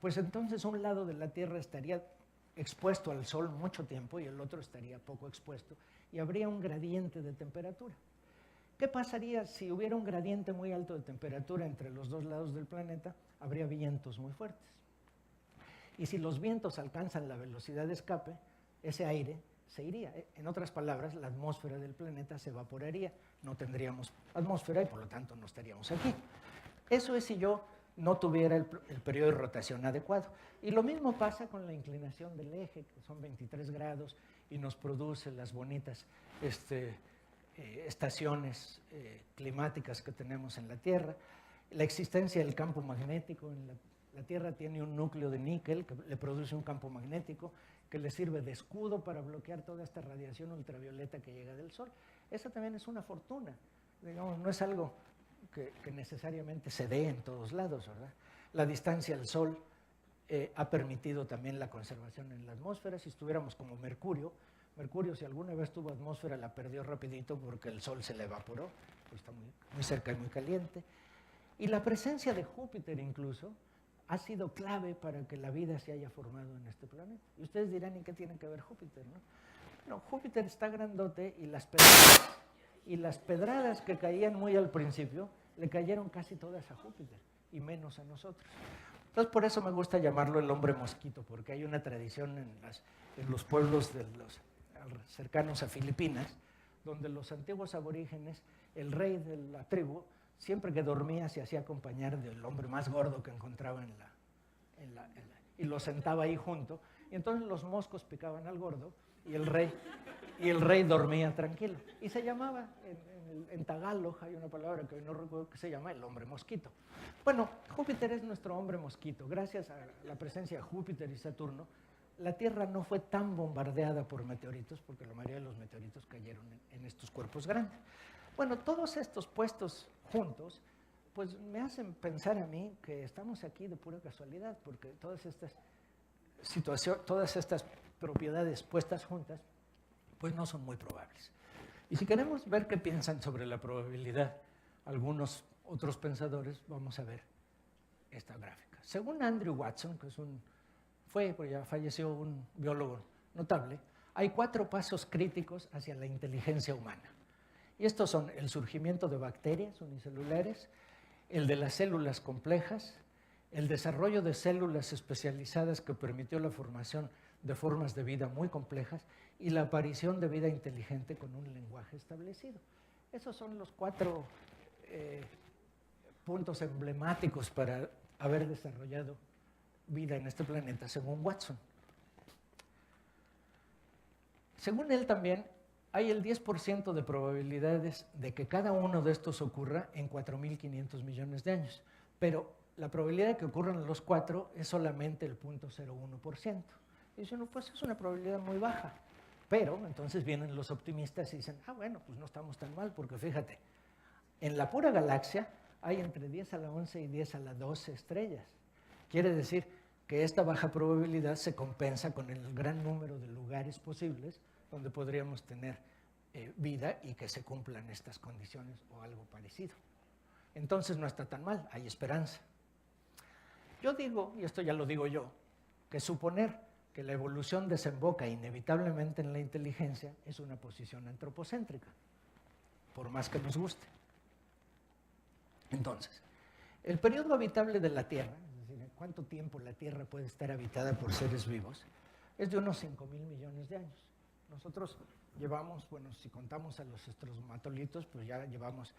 Pues entonces un lado de la Tierra estaría expuesto al Sol mucho tiempo y el otro estaría poco expuesto, y habría un gradiente de temperatura. ¿Qué pasaría si hubiera un gradiente muy alto de temperatura entre los dos lados del planeta? Habría vientos muy fuertes. Y si los vientos alcanzan la velocidad de escape, ese aire se iría. En otras palabras, la atmósfera del planeta se evaporaría. No tendríamos atmósfera y por lo tanto no estaríamos aquí. Eso es si yo no tuviera el periodo de rotación adecuado. Y lo mismo pasa con la inclinación del eje, que son 23 grados, y nos produce las bonitas estaciones climáticas que tenemos en la Tierra. La existencia del campo magnético en la Tierra tiene un núcleo de níquel que le produce un campo magnético que le sirve de escudo para bloquear toda esta radiación ultravioleta que llega del Sol. Esa también es una fortuna, digamos, no es algo que necesariamente se dé en todos lados, ¿verdad? La distancia al Sol ha permitido también la conservación en la atmósfera. Si estuviéramos como Mercurio, si alguna vez tuvo atmósfera la perdió rapidito porque el Sol se le evaporó, pues está muy cerca y muy caliente. Y la presencia de Júpiter incluso ha sido clave para que la vida se haya formado en este planeta. Y ustedes dirán, ¿y qué tiene que ver Júpiter, no? No, Júpiter está grandote y las pedradas que caían muy al principio le cayeron casi todas a Júpiter y menos a nosotros. Entonces por eso me gusta llamarlo el hombre mosquito, porque hay una tradición en los pueblos cercanos a Filipinas, donde los antiguos aborígenes, el rey de la tribu, siempre que dormía se hacía acompañar del hombre más gordo que encontraba y lo sentaba ahí junto, y entonces los moscos picaban al gordo y el rey dormía tranquilo. Y se llamaba, en tagalog hay una palabra que no recuerdo que se llama el hombre mosquito. Bueno, Júpiter es nuestro hombre mosquito. Gracias a la presencia de Júpiter y Saturno, la Tierra no fue tan bombardeada por meteoritos, porque la mayoría de los meteoritos cayeron en estos cuerpos grandes. Bueno, todos estos puestos juntos, pues me hacen pensar a mí que estamos aquí de pura casualidad, porque todas estas propiedades puestas juntas, pues no son muy probables. Y si queremos ver qué piensan sobre la probabilidad algunos otros pensadores, vamos a ver esta gráfica. Según Andrew Watson, que pues ya falleció, un biólogo notable, hay 4 pasos críticos hacia la inteligencia humana. Y estos son el surgimiento de bacterias unicelulares, el de las células complejas, el desarrollo de células especializadas que permitió la formación de formas de vida muy complejas y la aparición de vida inteligente con un lenguaje establecido. Esos son los 4 puntos emblemáticos para haber desarrollado vida en este planeta, según Watson. Según él también, hay el 10% de probabilidades de que cada uno de estos ocurra en 4.500 millones de años, pero la probabilidad de que ocurran los 4 es solamente el 0.01%. Y dicen, no, pues es una probabilidad muy baja. Pero entonces vienen los optimistas y dicen, bueno, pues no estamos tan mal, porque fíjate, en la pura galaxia hay entre 10 a la 11 y 10 a la 12 estrellas. Quiere decir que esta baja probabilidad se compensa con el gran número de lugares posibles donde podríamos tener vida y que se cumplan estas condiciones o algo parecido. Entonces no está tan mal, hay esperanza. Yo digo, y esto ya lo digo yo, que suponer que la evolución desemboca inevitablemente en la inteligencia es una posición antropocéntrica, por más que nos guste. Entonces, el periodo habitable de la Tierra, es decir, cuánto tiempo la Tierra puede estar habitada por seres vivos, es de unos 5.000 millones de años. Nosotros llevamos, bueno, si contamos a los estromatolitos, pues ya llevamos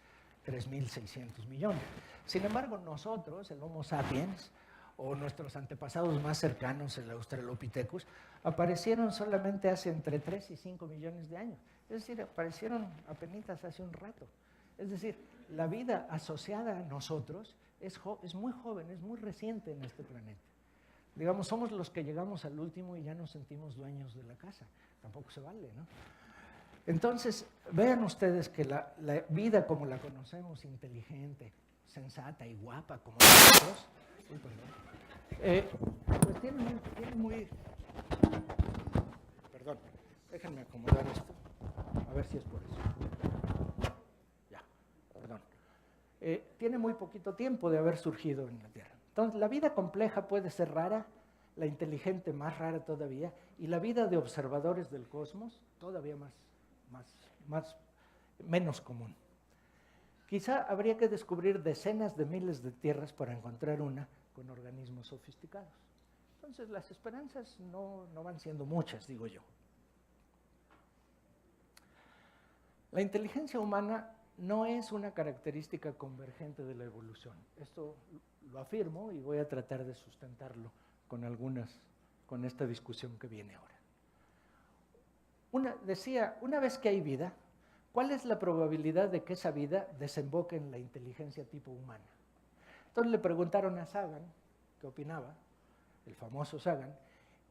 3.600 millones. Sin embargo, nosotros, el Homo sapiens, o nuestros antepasados más cercanos, el Australopithecus, aparecieron solamente hace entre 3 y 5 millones de años. Es decir, aparecieron apenas hace un rato. Es decir, la vida asociada a nosotros es muy joven, es muy reciente en este planeta. Digamos, somos los que llegamos al último y ya nos sentimos dueños de la casa. Tampoco se vale, ¿no? Entonces, vean ustedes que la vida como la conocemos, inteligente, sensata y guapa como nosotros, pues tiene muy... Perdón, déjenme acomodar esto, a ver si es por eso. Ya, perdón. Tiene muy poquito tiempo de haber surgido en la Tierra. Entonces, la vida compleja puede ser rara, la inteligente más rara todavía, y la vida de observadores del cosmos todavía menos común. Quizá habría que descubrir decenas de miles de tierras para encontrar una con organismos sofisticados. Entonces, las esperanzas no van siendo muchas, digo yo. La inteligencia humana no es una característica convergente de la evolución. Esto lo afirmo y voy a tratar de sustentarlo con esta discusión que viene ahora. Decía, una vez que hay vida, ¿cuál es la probabilidad de que esa vida desemboque en la inteligencia tipo humana? Entonces le preguntaron a Sagan qué opinaba, el famoso Sagan,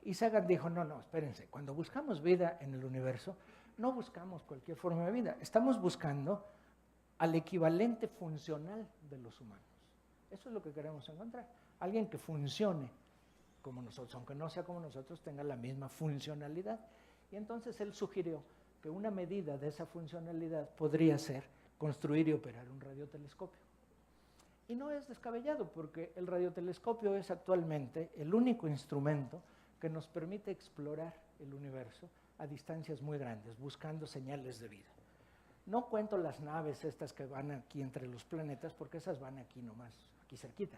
y Sagan dijo, no, espérense, cuando buscamos vida en el universo, no buscamos cualquier forma de vida, estamos buscando al equivalente funcional de los humanos. Eso es lo que queremos encontrar, alguien que funcione como nosotros, aunque no sea como nosotros, tenga la misma funcionalidad. Y entonces él sugirió que una medida de esa funcionalidad podría ser construir y operar un radiotelescopio. Y no es descabellado, porque el radiotelescopio es actualmente el único instrumento que nos permite explorar el universo a distancias muy grandes, buscando señales de vida. No cuento las naves estas que van aquí entre los planetas, porque esas van aquí nomás, aquí cerquita.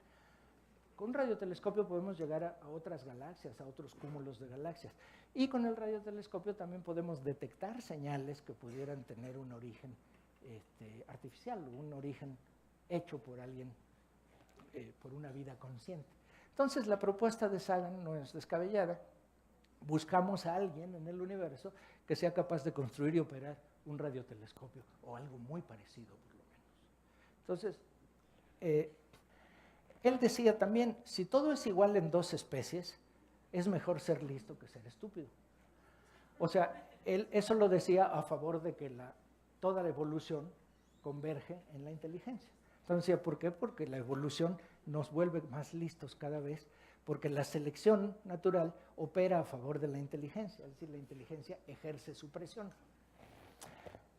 Con un radiotelescopio podemos llegar a otras galaxias, a otros cúmulos de galaxias. Y con el radiotelescopio también podemos detectar señales que pudieran tener un origen artificial, un origen hecho por alguien, por una vida consciente. Entonces, la propuesta de Sagan no es descabellada. Buscamos a alguien en el universo que sea capaz de construir y operar un radiotelescopio, o algo muy parecido, por lo menos. Entonces, él decía también, si todo es igual en dos especies, es mejor ser listo que ser estúpido. O sea, él eso lo decía a favor de que toda la evolución converge en la inteligencia. Entonces decía, ¿por qué? Porque la evolución nos vuelve más listos cada vez, porque la selección natural opera a favor de la inteligencia, es decir, la inteligencia ejerce su presión.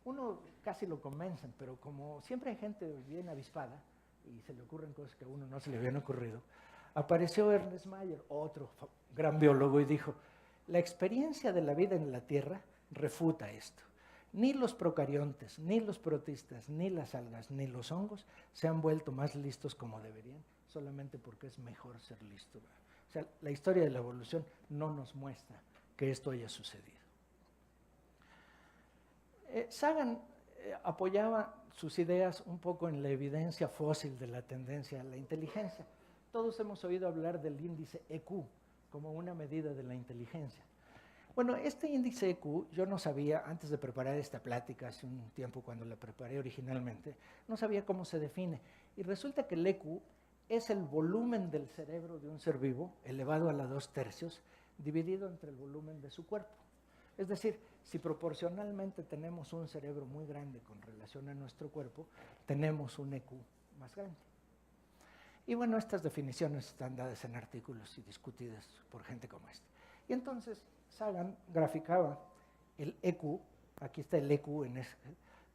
Uno casi lo convencen, pero como siempre hay gente bien avispada, y se le ocurren cosas que a uno no se le habían ocurrido, apareció Ernest Mayr, otro gran biólogo, y dijo, la experiencia de la vida en la Tierra refuta esto. Ni los procariontes, ni los protistas, ni las algas, ni los hongos se han vuelto más listos como deberían, solamente porque es mejor ser listo. O sea, la historia de la evolución no nos muestra que esto haya sucedido. Sagan apoyaba sus ideas un poco en la evidencia fósil de la tendencia a la inteligencia. Todos hemos oído hablar del índice EQ como una medida de la inteligencia. Bueno, este índice EQ yo no sabía, antes de preparar esta plática, hace un tiempo cuando la preparé originalmente, no sabía cómo se define. Y resulta que el EQ es el volumen del cerebro de un ser vivo, elevado a la 2/3, dividido entre el volumen de su cuerpo. Es decir, si proporcionalmente tenemos un cerebro muy grande con relación a nuestro cuerpo, tenemos un EQ más grande. Y bueno, estas definiciones están dadas en artículos y discutidas por gente como este. Y entonces Sagan graficaba el EQ, aquí está el EQ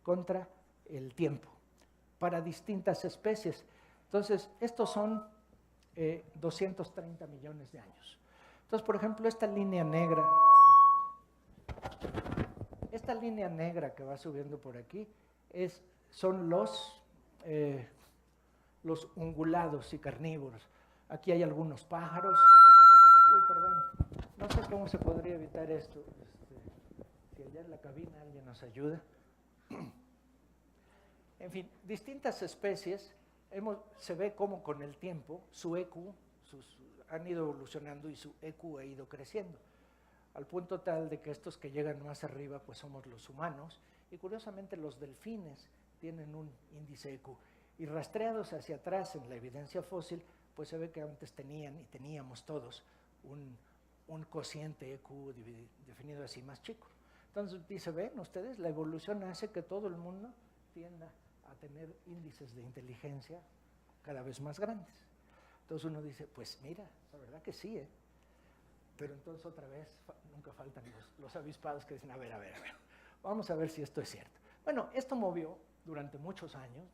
contra el tiempo, para distintas especies. Entonces, estos son 230 millones de años. Entonces, por ejemplo, esta línea negra que va subiendo por aquí son los ungulados y carnívoros. Aquí hay algunos pájaros. Uy, perdón, no sé cómo se podría evitar esto. Si allá en la cabina alguien nos ayuda. En fin, distintas especies, se ve cómo con el tiempo su EQ han ido evolucionando y su EQ ha ido creciendo, al punto tal de que estos que llegan más arriba pues somos los humanos, y curiosamente los delfines tienen un índice EQ. Y rastreados hacia atrás en la evidencia fósil, pues se ve que antes teníamos todos un cociente EQ definido así más chico. Entonces dice, ven ustedes, la evolución hace que todo el mundo tienda a tener índices de inteligencia cada vez más grandes. Entonces uno dice, pues mira, la verdad que sí, pero entonces otra vez nunca faltan los avispados que dicen, a ver, vamos a ver si esto es cierto. Bueno, esto movió durante muchos años,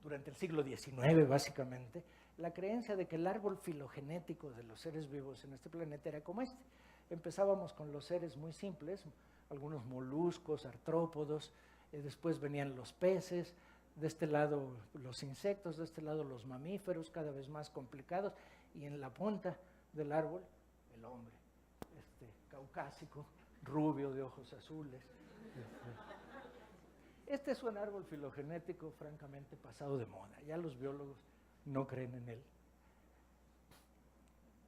durante el siglo XIX básicamente, la creencia de que el árbol filogenético de los seres vivos en este planeta era como este. Empezábamos con los seres muy simples, algunos moluscos, artrópodos, después venían los peces, de este lado los insectos, de este lado los mamíferos, cada vez más complicados, y en la punta del árbol el hombre, caucásico, rubio, de ojos azules. Este es un árbol filogenético francamente pasado de moda, ya los biólogos no creen en él.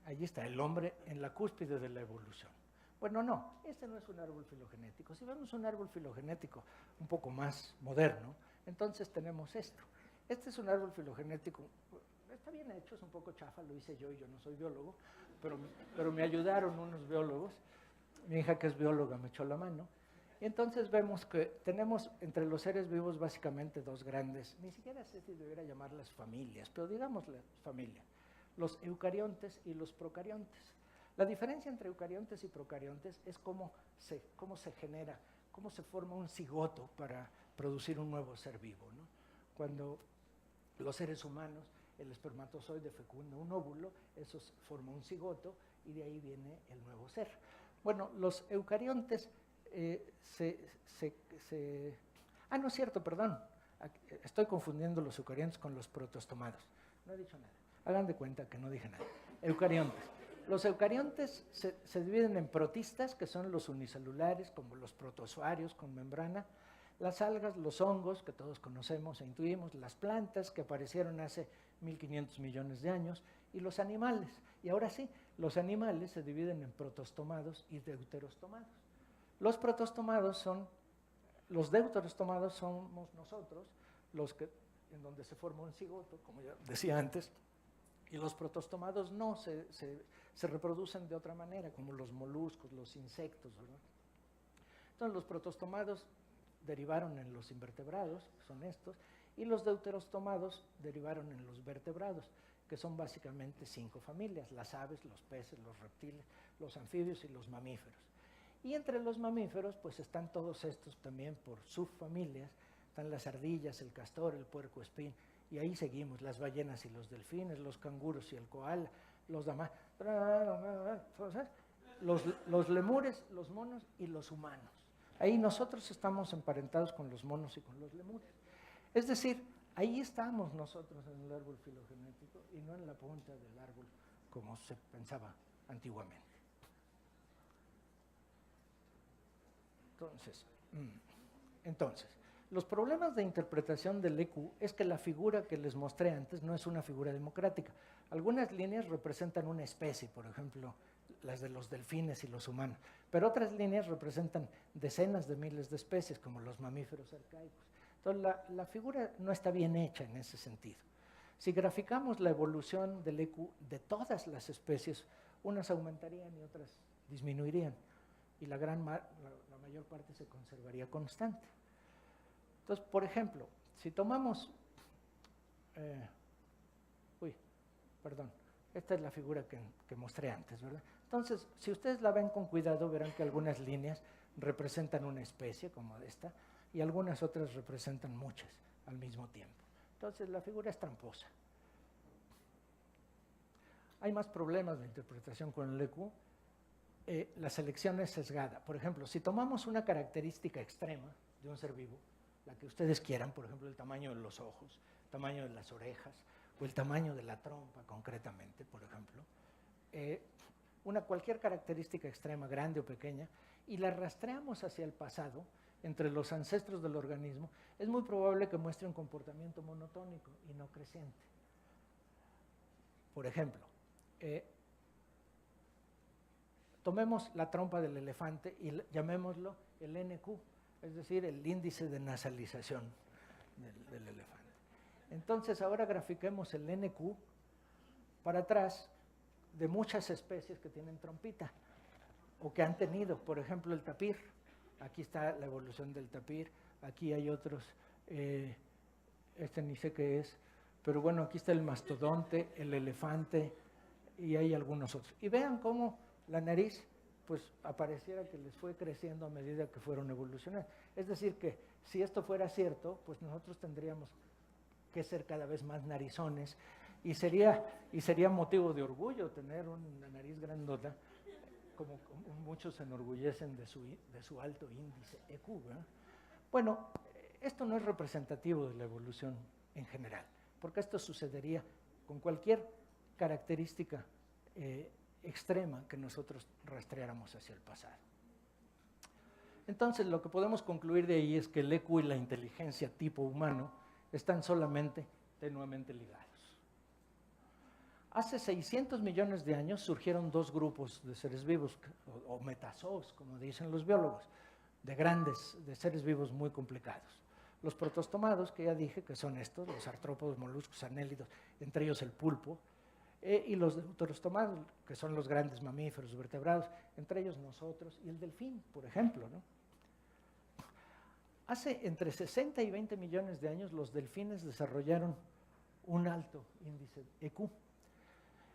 Allí está el hombre en la cúspide de la evolución. Bueno, no, este no es un árbol filogenético. Si vemos un árbol filogenético un poco más moderno, entonces tenemos esto. Este es un árbol filogenético, está bien hecho, es un poco chafa, lo hice yo y yo no soy biólogo, pero me ayudaron unos biólogos. Mi hija, que es bióloga, me echó la mano. Y entonces vemos que tenemos entre los seres vivos básicamente dos grandes, ni siquiera sé si debería llamarlas familias, pero digámosle familia, los eucariontes y los procariontes. La diferencia entre eucariontes y procariontes es cómo se genera, cómo se forma un cigoto para producir un nuevo ser vivo, ¿no? Cuando los seres humanos, el espermatozoide fecunda un óvulo, eso forma un cigoto y de ahí viene el nuevo ser. Bueno, los eucariontes no es cierto, perdón, estoy confundiendo los eucariontes con los protostomados. No he dicho nada, hagan de cuenta que no dije nada. Eucariontes. Los eucariontes se dividen en protistas, que son los unicelulares, como los protozoarios con membrana, las algas, los hongos, que todos conocemos e intuimos, las plantas, que aparecieron hace 1500 millones de años, y los animales. Y ahora sí, los animales se dividen en protostomados y deuterostomados. Los deuterostomados somos nosotros, en donde se forma un cigoto, como ya decía antes, y los protostomados no, se reproducen de otra manera, como los moluscos, los insectos, ¿verdad? Entonces los protostomados derivaron en los invertebrados, son estos, y los deuterostomados derivaron en los vertebrados, que son básicamente 5 familias, las aves, los peces, los reptiles, los anfibios y los mamíferos. Y entre los mamíferos, pues están todos estos también por subfamilias, están las ardillas, el castor, el puercoespín, y ahí seguimos, las ballenas y los delfines, los canguros y el koala, los damas, los lemures, los monos y los humanos. Ahí nosotros estamos emparentados con los monos y con los lemures. Es decir, ahí estamos nosotros en el árbol filogenético y no en la punta del árbol como se pensaba antiguamente. Entonces, los problemas de interpretación del EQ es que la figura que les mostré antes no es una figura democrática. Algunas líneas representan una especie, por ejemplo, las de los delfines y los humanos. Pero otras líneas representan decenas de miles de especies, como los mamíferos arcaicos. Entonces, la figura no está bien hecha en ese sentido. Si graficamos la evolución del EQ de todas las especies, unas aumentarían y otras disminuirían, y la mayor parte se conservaría constante. Entonces, por ejemplo, si tomamos... esta es la figura que mostré antes, ¿verdad? Entonces, si ustedes la ven con cuidado, verán que algunas líneas representan una especie, como esta, y algunas otras representan muchas al mismo tiempo. Entonces, la figura es tramposa. Hay más problemas de interpretación con el EQ. La selección es sesgada. Por ejemplo, si tomamos una característica extrema de un ser vivo, la que ustedes quieran, por ejemplo, el tamaño de los ojos, el tamaño de las orejas, o el tamaño de la trompa, concretamente, por ejemplo, cualquier característica extrema, grande o pequeña, y la rastreamos hacia el pasado, entre los ancestros del organismo, es muy probable que muestre un comportamiento monotónico y no creciente. Por ejemplo, tomemos la trompa del elefante y llamémoslo el NQ, es decir, el índice de nasalización del elefante. Entonces, ahora grafiquemos el NQ para atrás de muchas especies que tienen trompita o que han tenido, por ejemplo, el tapir. Aquí está la evolución del tapir, aquí hay otros, este ni sé qué es, pero bueno, aquí está el mastodonte, el elefante y hay algunos otros. Y vean cómo la nariz, pues apareciera que les fue creciendo a medida que fueron evolucionando. Es decir, que si esto fuera cierto, pues nosotros tendríamos que ser cada vez más narizones, y sería motivo de orgullo tener una nariz grandota, como muchos se enorgullecen de su alto índice EQ, ¿verdad? Bueno, esto no es representativo de la evolución en general, porque esto sucedería con cualquier característica extrema que nosotros rastreáramos hacia el pasado. Entonces, lo que podemos concluir de ahí es que el EQ y la inteligencia tipo humano están solamente tenuemente ligados. Hace 600 millones de años surgieron dos grupos de seres vivos, o metazoos, como dicen los biólogos, de seres vivos muy complicados. Los protostomados, que ya dije que son estos, los artrópodos, moluscos, anélidos, entre ellos el pulpo, y los deuterostomados, que son los grandes mamíferos vertebrados, entre ellos nosotros, y el delfín, por ejemplo, ¿no? Hace entre 60 y 20 millones de años los delfines desarrollaron un alto índice EQ.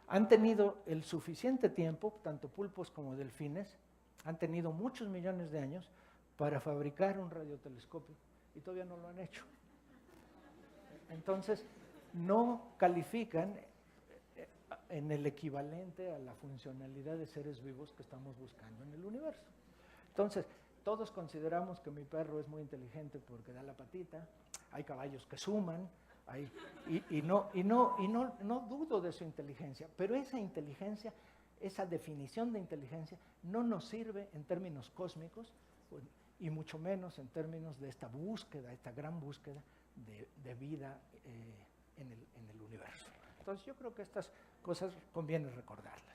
Han tenido el suficiente tiempo, tanto pulpos como delfines, han tenido muchos millones de años para fabricar un radiotelescopio y todavía no lo han hecho. Entonces, no califican en el equivalente a la funcionalidad de seres vivos que estamos buscando en el universo. Entonces, todos consideramos que mi perro es muy inteligente porque da la patita, hay caballos que suman, no dudo de su inteligencia, pero esa inteligencia, esa definición de inteligencia no nos sirve en términos cósmicos y mucho menos en términos de esta búsqueda, esta gran búsqueda de vida en el universo. Entonces yo creo que estas cosas conviene recordarlas.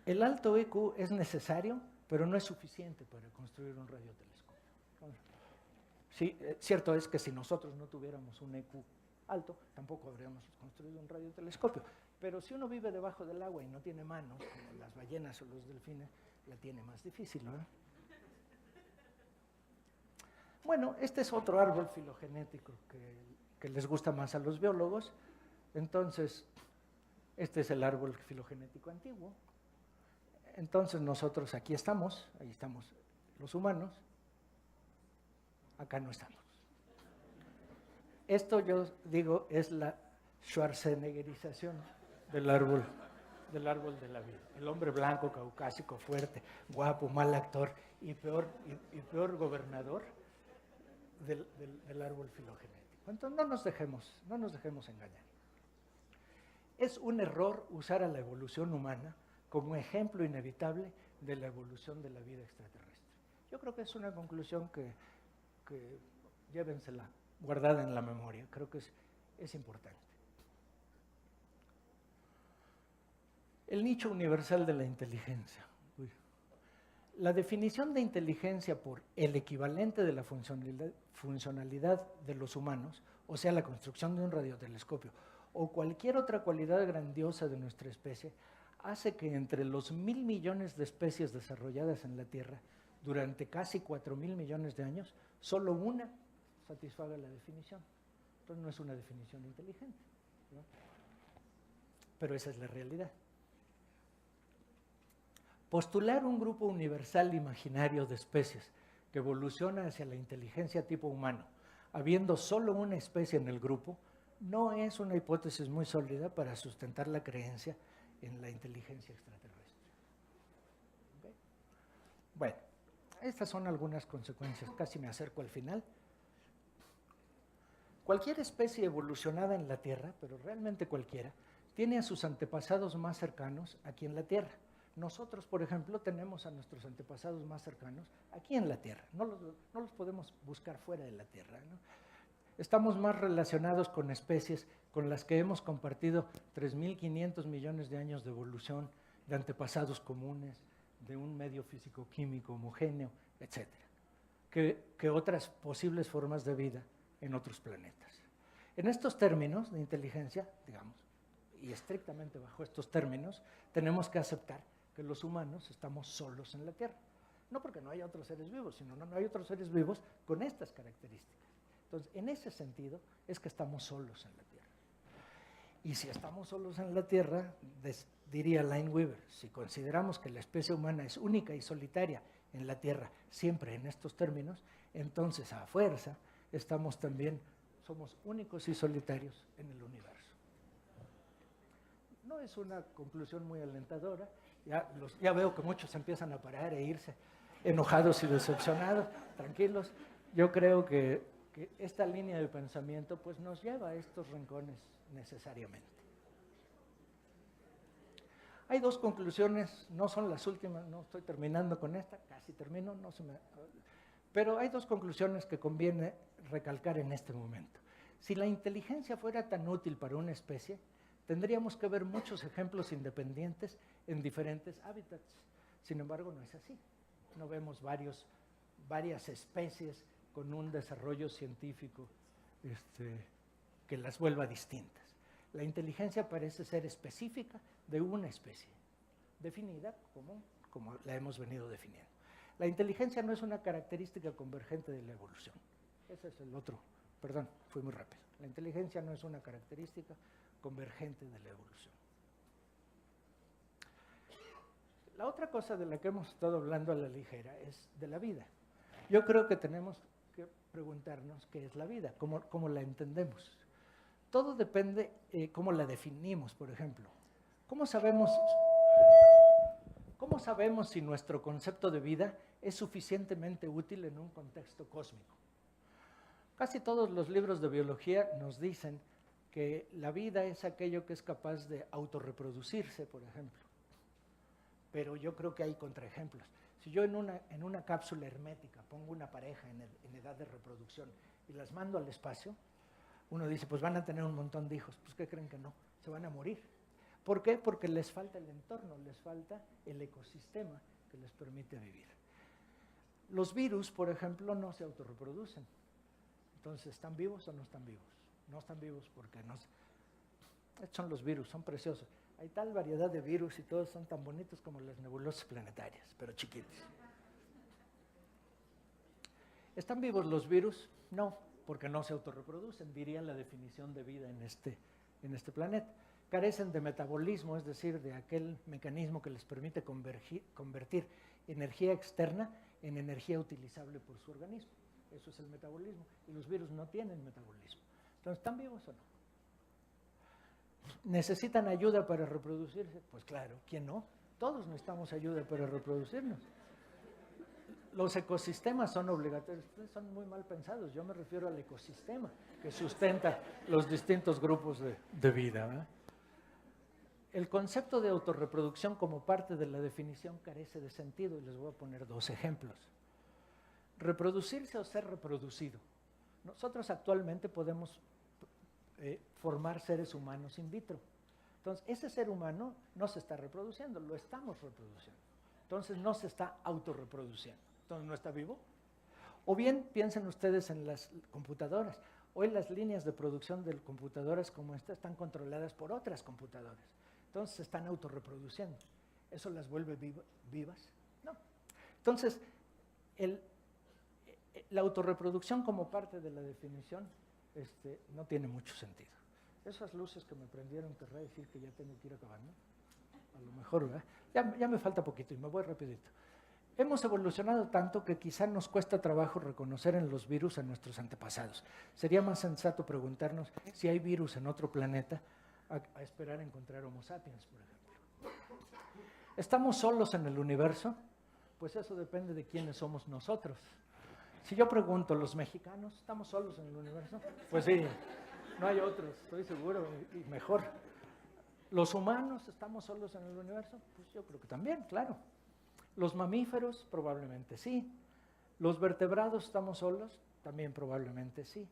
El alto EQ es necesario, pero no es suficiente para construir un radiotelescopio. Sí, cierto es que si nosotros no tuviéramos un EQ alto, tampoco habríamos construido un radiotelescopio. Pero si uno vive debajo del agua y no tiene manos, como las ballenas o los delfines, la tiene más difícil, ¿no? Bueno, este es otro árbol filogenético que les gusta más a los biólogos. Entonces, este es el árbol filogenético antiguo. Entonces nosotros aquí estamos, ahí estamos los humanos, acá no estamos. Esto yo digo es la schwarzeneggerización del árbol de la vida. El hombre blanco, caucásico, fuerte, guapo, mal actor y peor gobernador del árbol filogenético. Entonces no nos dejemos engañar. Es un error usar a la evolución humana como ejemplo inevitable de la evolución de la vida extraterrestre. Yo creo que es una conclusión que llévensela guardada en la memoria, creo que es importante. El nicho universal de la inteligencia. La definición de inteligencia por el equivalente de la funcionalidad de los humanos, o sea, la construcción de un radiotelescopio, o cualquier otra cualidad grandiosa de nuestra especie, hace que entre los 1.000 millones de especies desarrolladas en la Tierra durante casi 4.000 millones de años, solo una satisfaga la definición. Entonces no es una definición inteligente, ¿no? Pero esa es la realidad. Postular un grupo universal imaginario de especies que evoluciona hacia la inteligencia tipo humano, habiendo solo una especie en el grupo, no es una hipótesis muy sólida para sustentar la creencia en la inteligencia extraterrestre. ¿Okay? Bueno, estas son algunas consecuencias, casi me acerco al final. Cualquier especie evolucionada en la Tierra, pero realmente cualquiera, tiene a sus antepasados más cercanos aquí en la Tierra. Nosotros, por ejemplo, tenemos a nuestros antepasados más cercanos aquí en la Tierra. No los podemos buscar fuera de la Tierra, ¿no? Estamos más relacionados con especies con las que hemos compartido 3.500 millones de años de evolución, de antepasados comunes, de un medio físico-químico homogéneo, etc., que otras posibles formas de vida en otros planetas. En estos términos de inteligencia, digamos, y estrictamente bajo estos términos, tenemos que aceptar que los humanos estamos solos en la Tierra. No porque no haya otros seres vivos, sino no hay otros seres vivos con estas características. Entonces, en ese sentido, es que estamos solos en la Tierra. Y si estamos solos en la Tierra, diría Lineweaver, si consideramos que la especie humana es única y solitaria en la Tierra, siempre en estos términos, entonces a fuerza somos únicos y solitarios en el universo. No es una conclusión muy alentadora, ya veo que muchos empiezan a parar e irse enojados y decepcionados, tranquilos. Yo creo que esta línea de pensamiento pues, nos lleva a estos rincones necesariamente. Hay dos conclusiones, no son las últimas, no estoy terminando con esta, casi termino, pero hay dos conclusiones que conviene recalcar en este momento. Si la inteligencia fuera tan útil para una especie, tendríamos que ver muchos ejemplos independientes en diferentes hábitats. Sin embargo, no es así. No vemos varias especies con un desarrollo científico que las vuelva distintas. La inteligencia parece ser específica de una especie, definida como la hemos venido definiendo. La inteligencia no es una característica convergente de la evolución. Ese es el otro. Perdón, fui muy rápido. La inteligencia no es una característica convergente de la evolución. La otra cosa de la que hemos estado hablando a la ligera es de la vida. Yo creo que tenemos que preguntarnos qué es la vida, cómo la entendemos. Todo depende cómo la definimos, por ejemplo. ¿Cómo sabemos si nuestro concepto de vida es suficientemente útil en un contexto cósmico? Casi todos los libros de biología nos dicen que la vida es aquello que es capaz de autorreproducirse, por ejemplo. Pero yo creo que hay contraejemplos. Si yo en una cápsula hermética pongo una pareja en edad de reproducción y las mando al espacio, uno dice, pues van a tener un montón de hijos. Pues ¿qué creen que no? Se van a morir. ¿Por qué? Porque les falta el entorno, les falta el ecosistema que les permite vivir. Los virus, por ejemplo, no se autorreproducen. Entonces, ¿están vivos o no están vivos? No están vivos porque no. Estos son los virus, son preciosos. Hay tal variedad de virus y todos son tan bonitos como las nebulosas planetarias, pero chiquitos. ¿Están vivos los virus? No, porque no se autorreproducen, diría la definición de vida en este planeta. Carecen de metabolismo, es decir, de aquel mecanismo que les permite convertir energía externa en energía utilizable por su organismo. Eso es el metabolismo. Y los virus no tienen metabolismo. Entonces, ¿están vivos o no? ¿Necesitan ayuda para reproducirse? Pues claro, ¿quién no? Todos necesitamos ayuda para reproducirnos. Los ecosistemas son obligatorios. Ustedes son muy mal pensados. Yo me refiero al ecosistema que sustenta los distintos grupos de vida, ¿verdad? El concepto de autorreproducción como parte de la definición carece de sentido y les voy a poner dos ejemplos. Reproducirse o ser reproducido. Nosotros actualmente podemos formar seres humanos in vitro. Entonces, ese ser humano no se está reproduciendo, lo estamos reproduciendo. Entonces, no se está autorreproduciendo. Entonces, ¿no está vivo? O bien, piensen ustedes en las computadoras. Hoy las líneas de producción de computadoras como esta están controladas por otras computadoras. Entonces, se están autorreproduciendo. ¿Eso las vuelve vivas? No. Entonces, la autorreproducción como parte de la definición no tiene mucho sentido. Esas luces que me prendieron, querrá decir que ya tengo que ir acabando. A lo mejor, ¿verdad? Ya me falta poquito y me voy rapidito. Hemos evolucionado tanto que quizá nos cuesta trabajo reconocer en los virus a nuestros antepasados. Sería más sensato preguntarnos si hay virus en otro planeta a esperar encontrar Homo sapiens, por ejemplo. ¿Estamos solos en el universo? Pues eso depende de quiénes somos nosotros. Si yo pregunto, ¿los mexicanos estamos solos en el universo? Pues sí, no hay otros, estoy seguro, y mejor. ¿Los humanos estamos solos en el universo? Pues yo creo que también, claro. ¿Los mamíferos? Probablemente sí. ¿Los vertebrados estamos solos? También probablemente sí.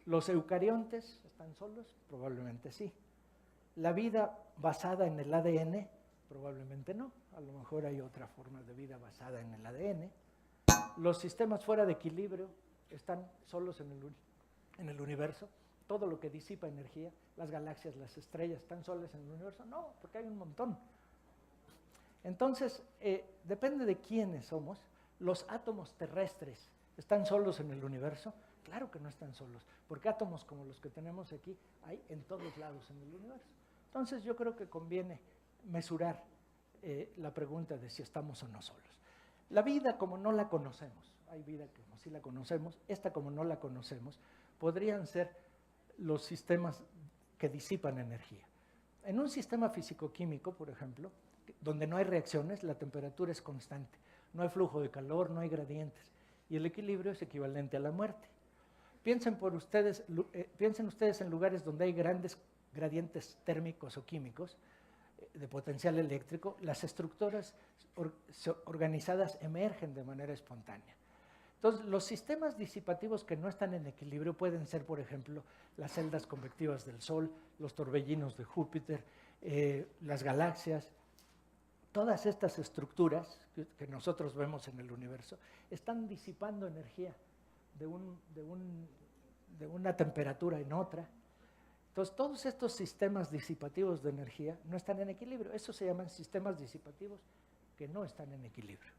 ¿Los eucariontes están solos? Probablemente sí. ¿La vida basada en el ADN? Probablemente no. A lo mejor hay otra forma de vida basada en el ADN. ¿Los sistemas fuera de equilibrio están solos en el universo? Todo lo que disipa energía, las galaxias, las estrellas, ¿están solas en el universo? No, porque hay un montón. Entonces, depende de quiénes somos. ¿Los átomos terrestres están solos en el universo? Claro que no están solos, porque átomos como los que tenemos aquí hay en todos lados en el universo. Entonces, yo creo que conviene mesurar la pregunta de si estamos o no solos. La vida como no la conocemos, hay vida como sí la conocemos, esta como no la conocemos, podrían ser los sistemas que disipan energía. En un sistema físico-químico, por ejemplo, donde no hay reacciones, la temperatura es constante, no hay flujo de calor, no hay gradientes, y el equilibrio es equivalente a la muerte. Piensen ustedes en lugares donde hay grandes gradientes térmicos o químicos de potencial eléctrico, las estructuras organizadas emergen de manera espontánea. Entonces, los sistemas disipativos que no están en equilibrio pueden ser, por ejemplo, las celdas convectivas del Sol, los torbellinos de Júpiter, las galaxias. Todas estas estructuras que nosotros vemos en el universo están disipando energía de una temperatura en otra. Entonces, todos estos sistemas disipativos de energía no están en equilibrio. Eso se llaman sistemas disipativos que no están en equilibrio.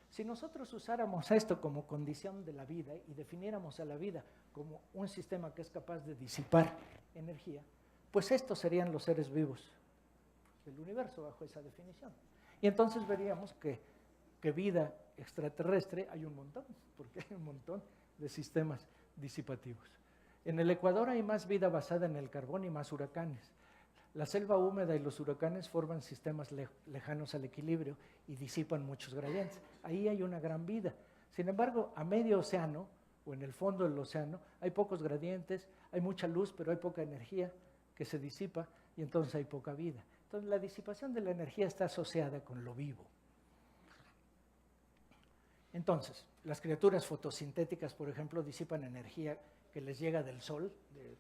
Si nosotros usáramos esto como condición de la vida y definiéramos a la vida como un sistema que es capaz de disipar energía, pues estos serían los seres vivos del universo bajo esa definición. Y entonces veríamos que vida extraterrestre hay un montón, porque hay un montón de sistemas disipativos. En el Ecuador hay más vida basada en el carbón y más huracanes. La selva húmeda y los huracanes forman sistemas lejanos al equilibrio y disipan muchos gradientes. Ahí hay una gran vida. Sin embargo, a medio océano o en el fondo del océano hay pocos gradientes, hay mucha luz, pero hay poca energía que se disipa y entonces hay poca vida. Entonces, la disipación de la energía está asociada con lo vivo. Entonces, las criaturas fotosintéticas, por ejemplo, disipan energía que les llega del Sol,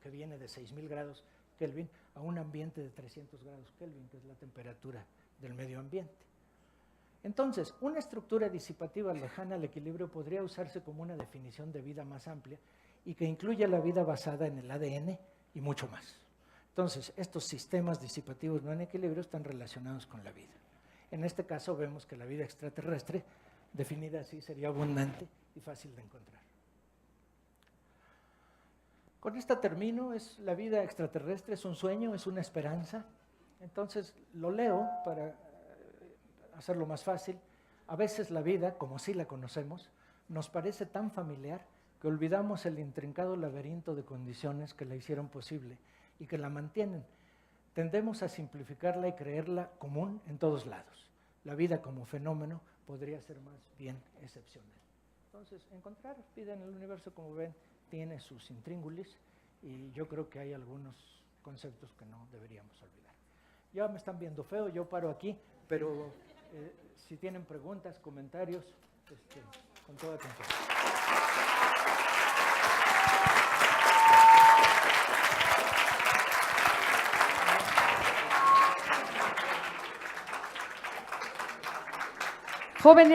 que viene de 6.000 grados Kelvin, a un ambiente de 300 grados Kelvin, que es la temperatura del medio ambiente. Entonces, una estructura disipativa lejana al equilibrio podría usarse como una definición de vida más amplia y que incluya la vida basada en el ADN y mucho más. Entonces, estos sistemas disipativos no en equilibrio están relacionados con la vida. En este caso vemos que la vida extraterrestre, definida así, sería abundante y fácil de encontrar. Con esta termino, la vida extraterrestre es un sueño, es una esperanza. Entonces, lo leo para hacerlo más fácil. A veces la vida, como sí la conocemos, nos parece tan familiar que olvidamos el intrincado laberinto de condiciones que la hicieron posible y que la mantienen. Tendemos a simplificarla y creerla común en todos lados. La vida como fenómeno podría ser más bien excepcional. Entonces, encontrar vida en el universo, como ven, tiene sus intríngulis y yo creo que hay algunos conceptos que no deberíamos olvidar. Ya me están viendo feo, yo paro aquí, pero si tienen preguntas, comentarios, con toda confianza. Jóvenes.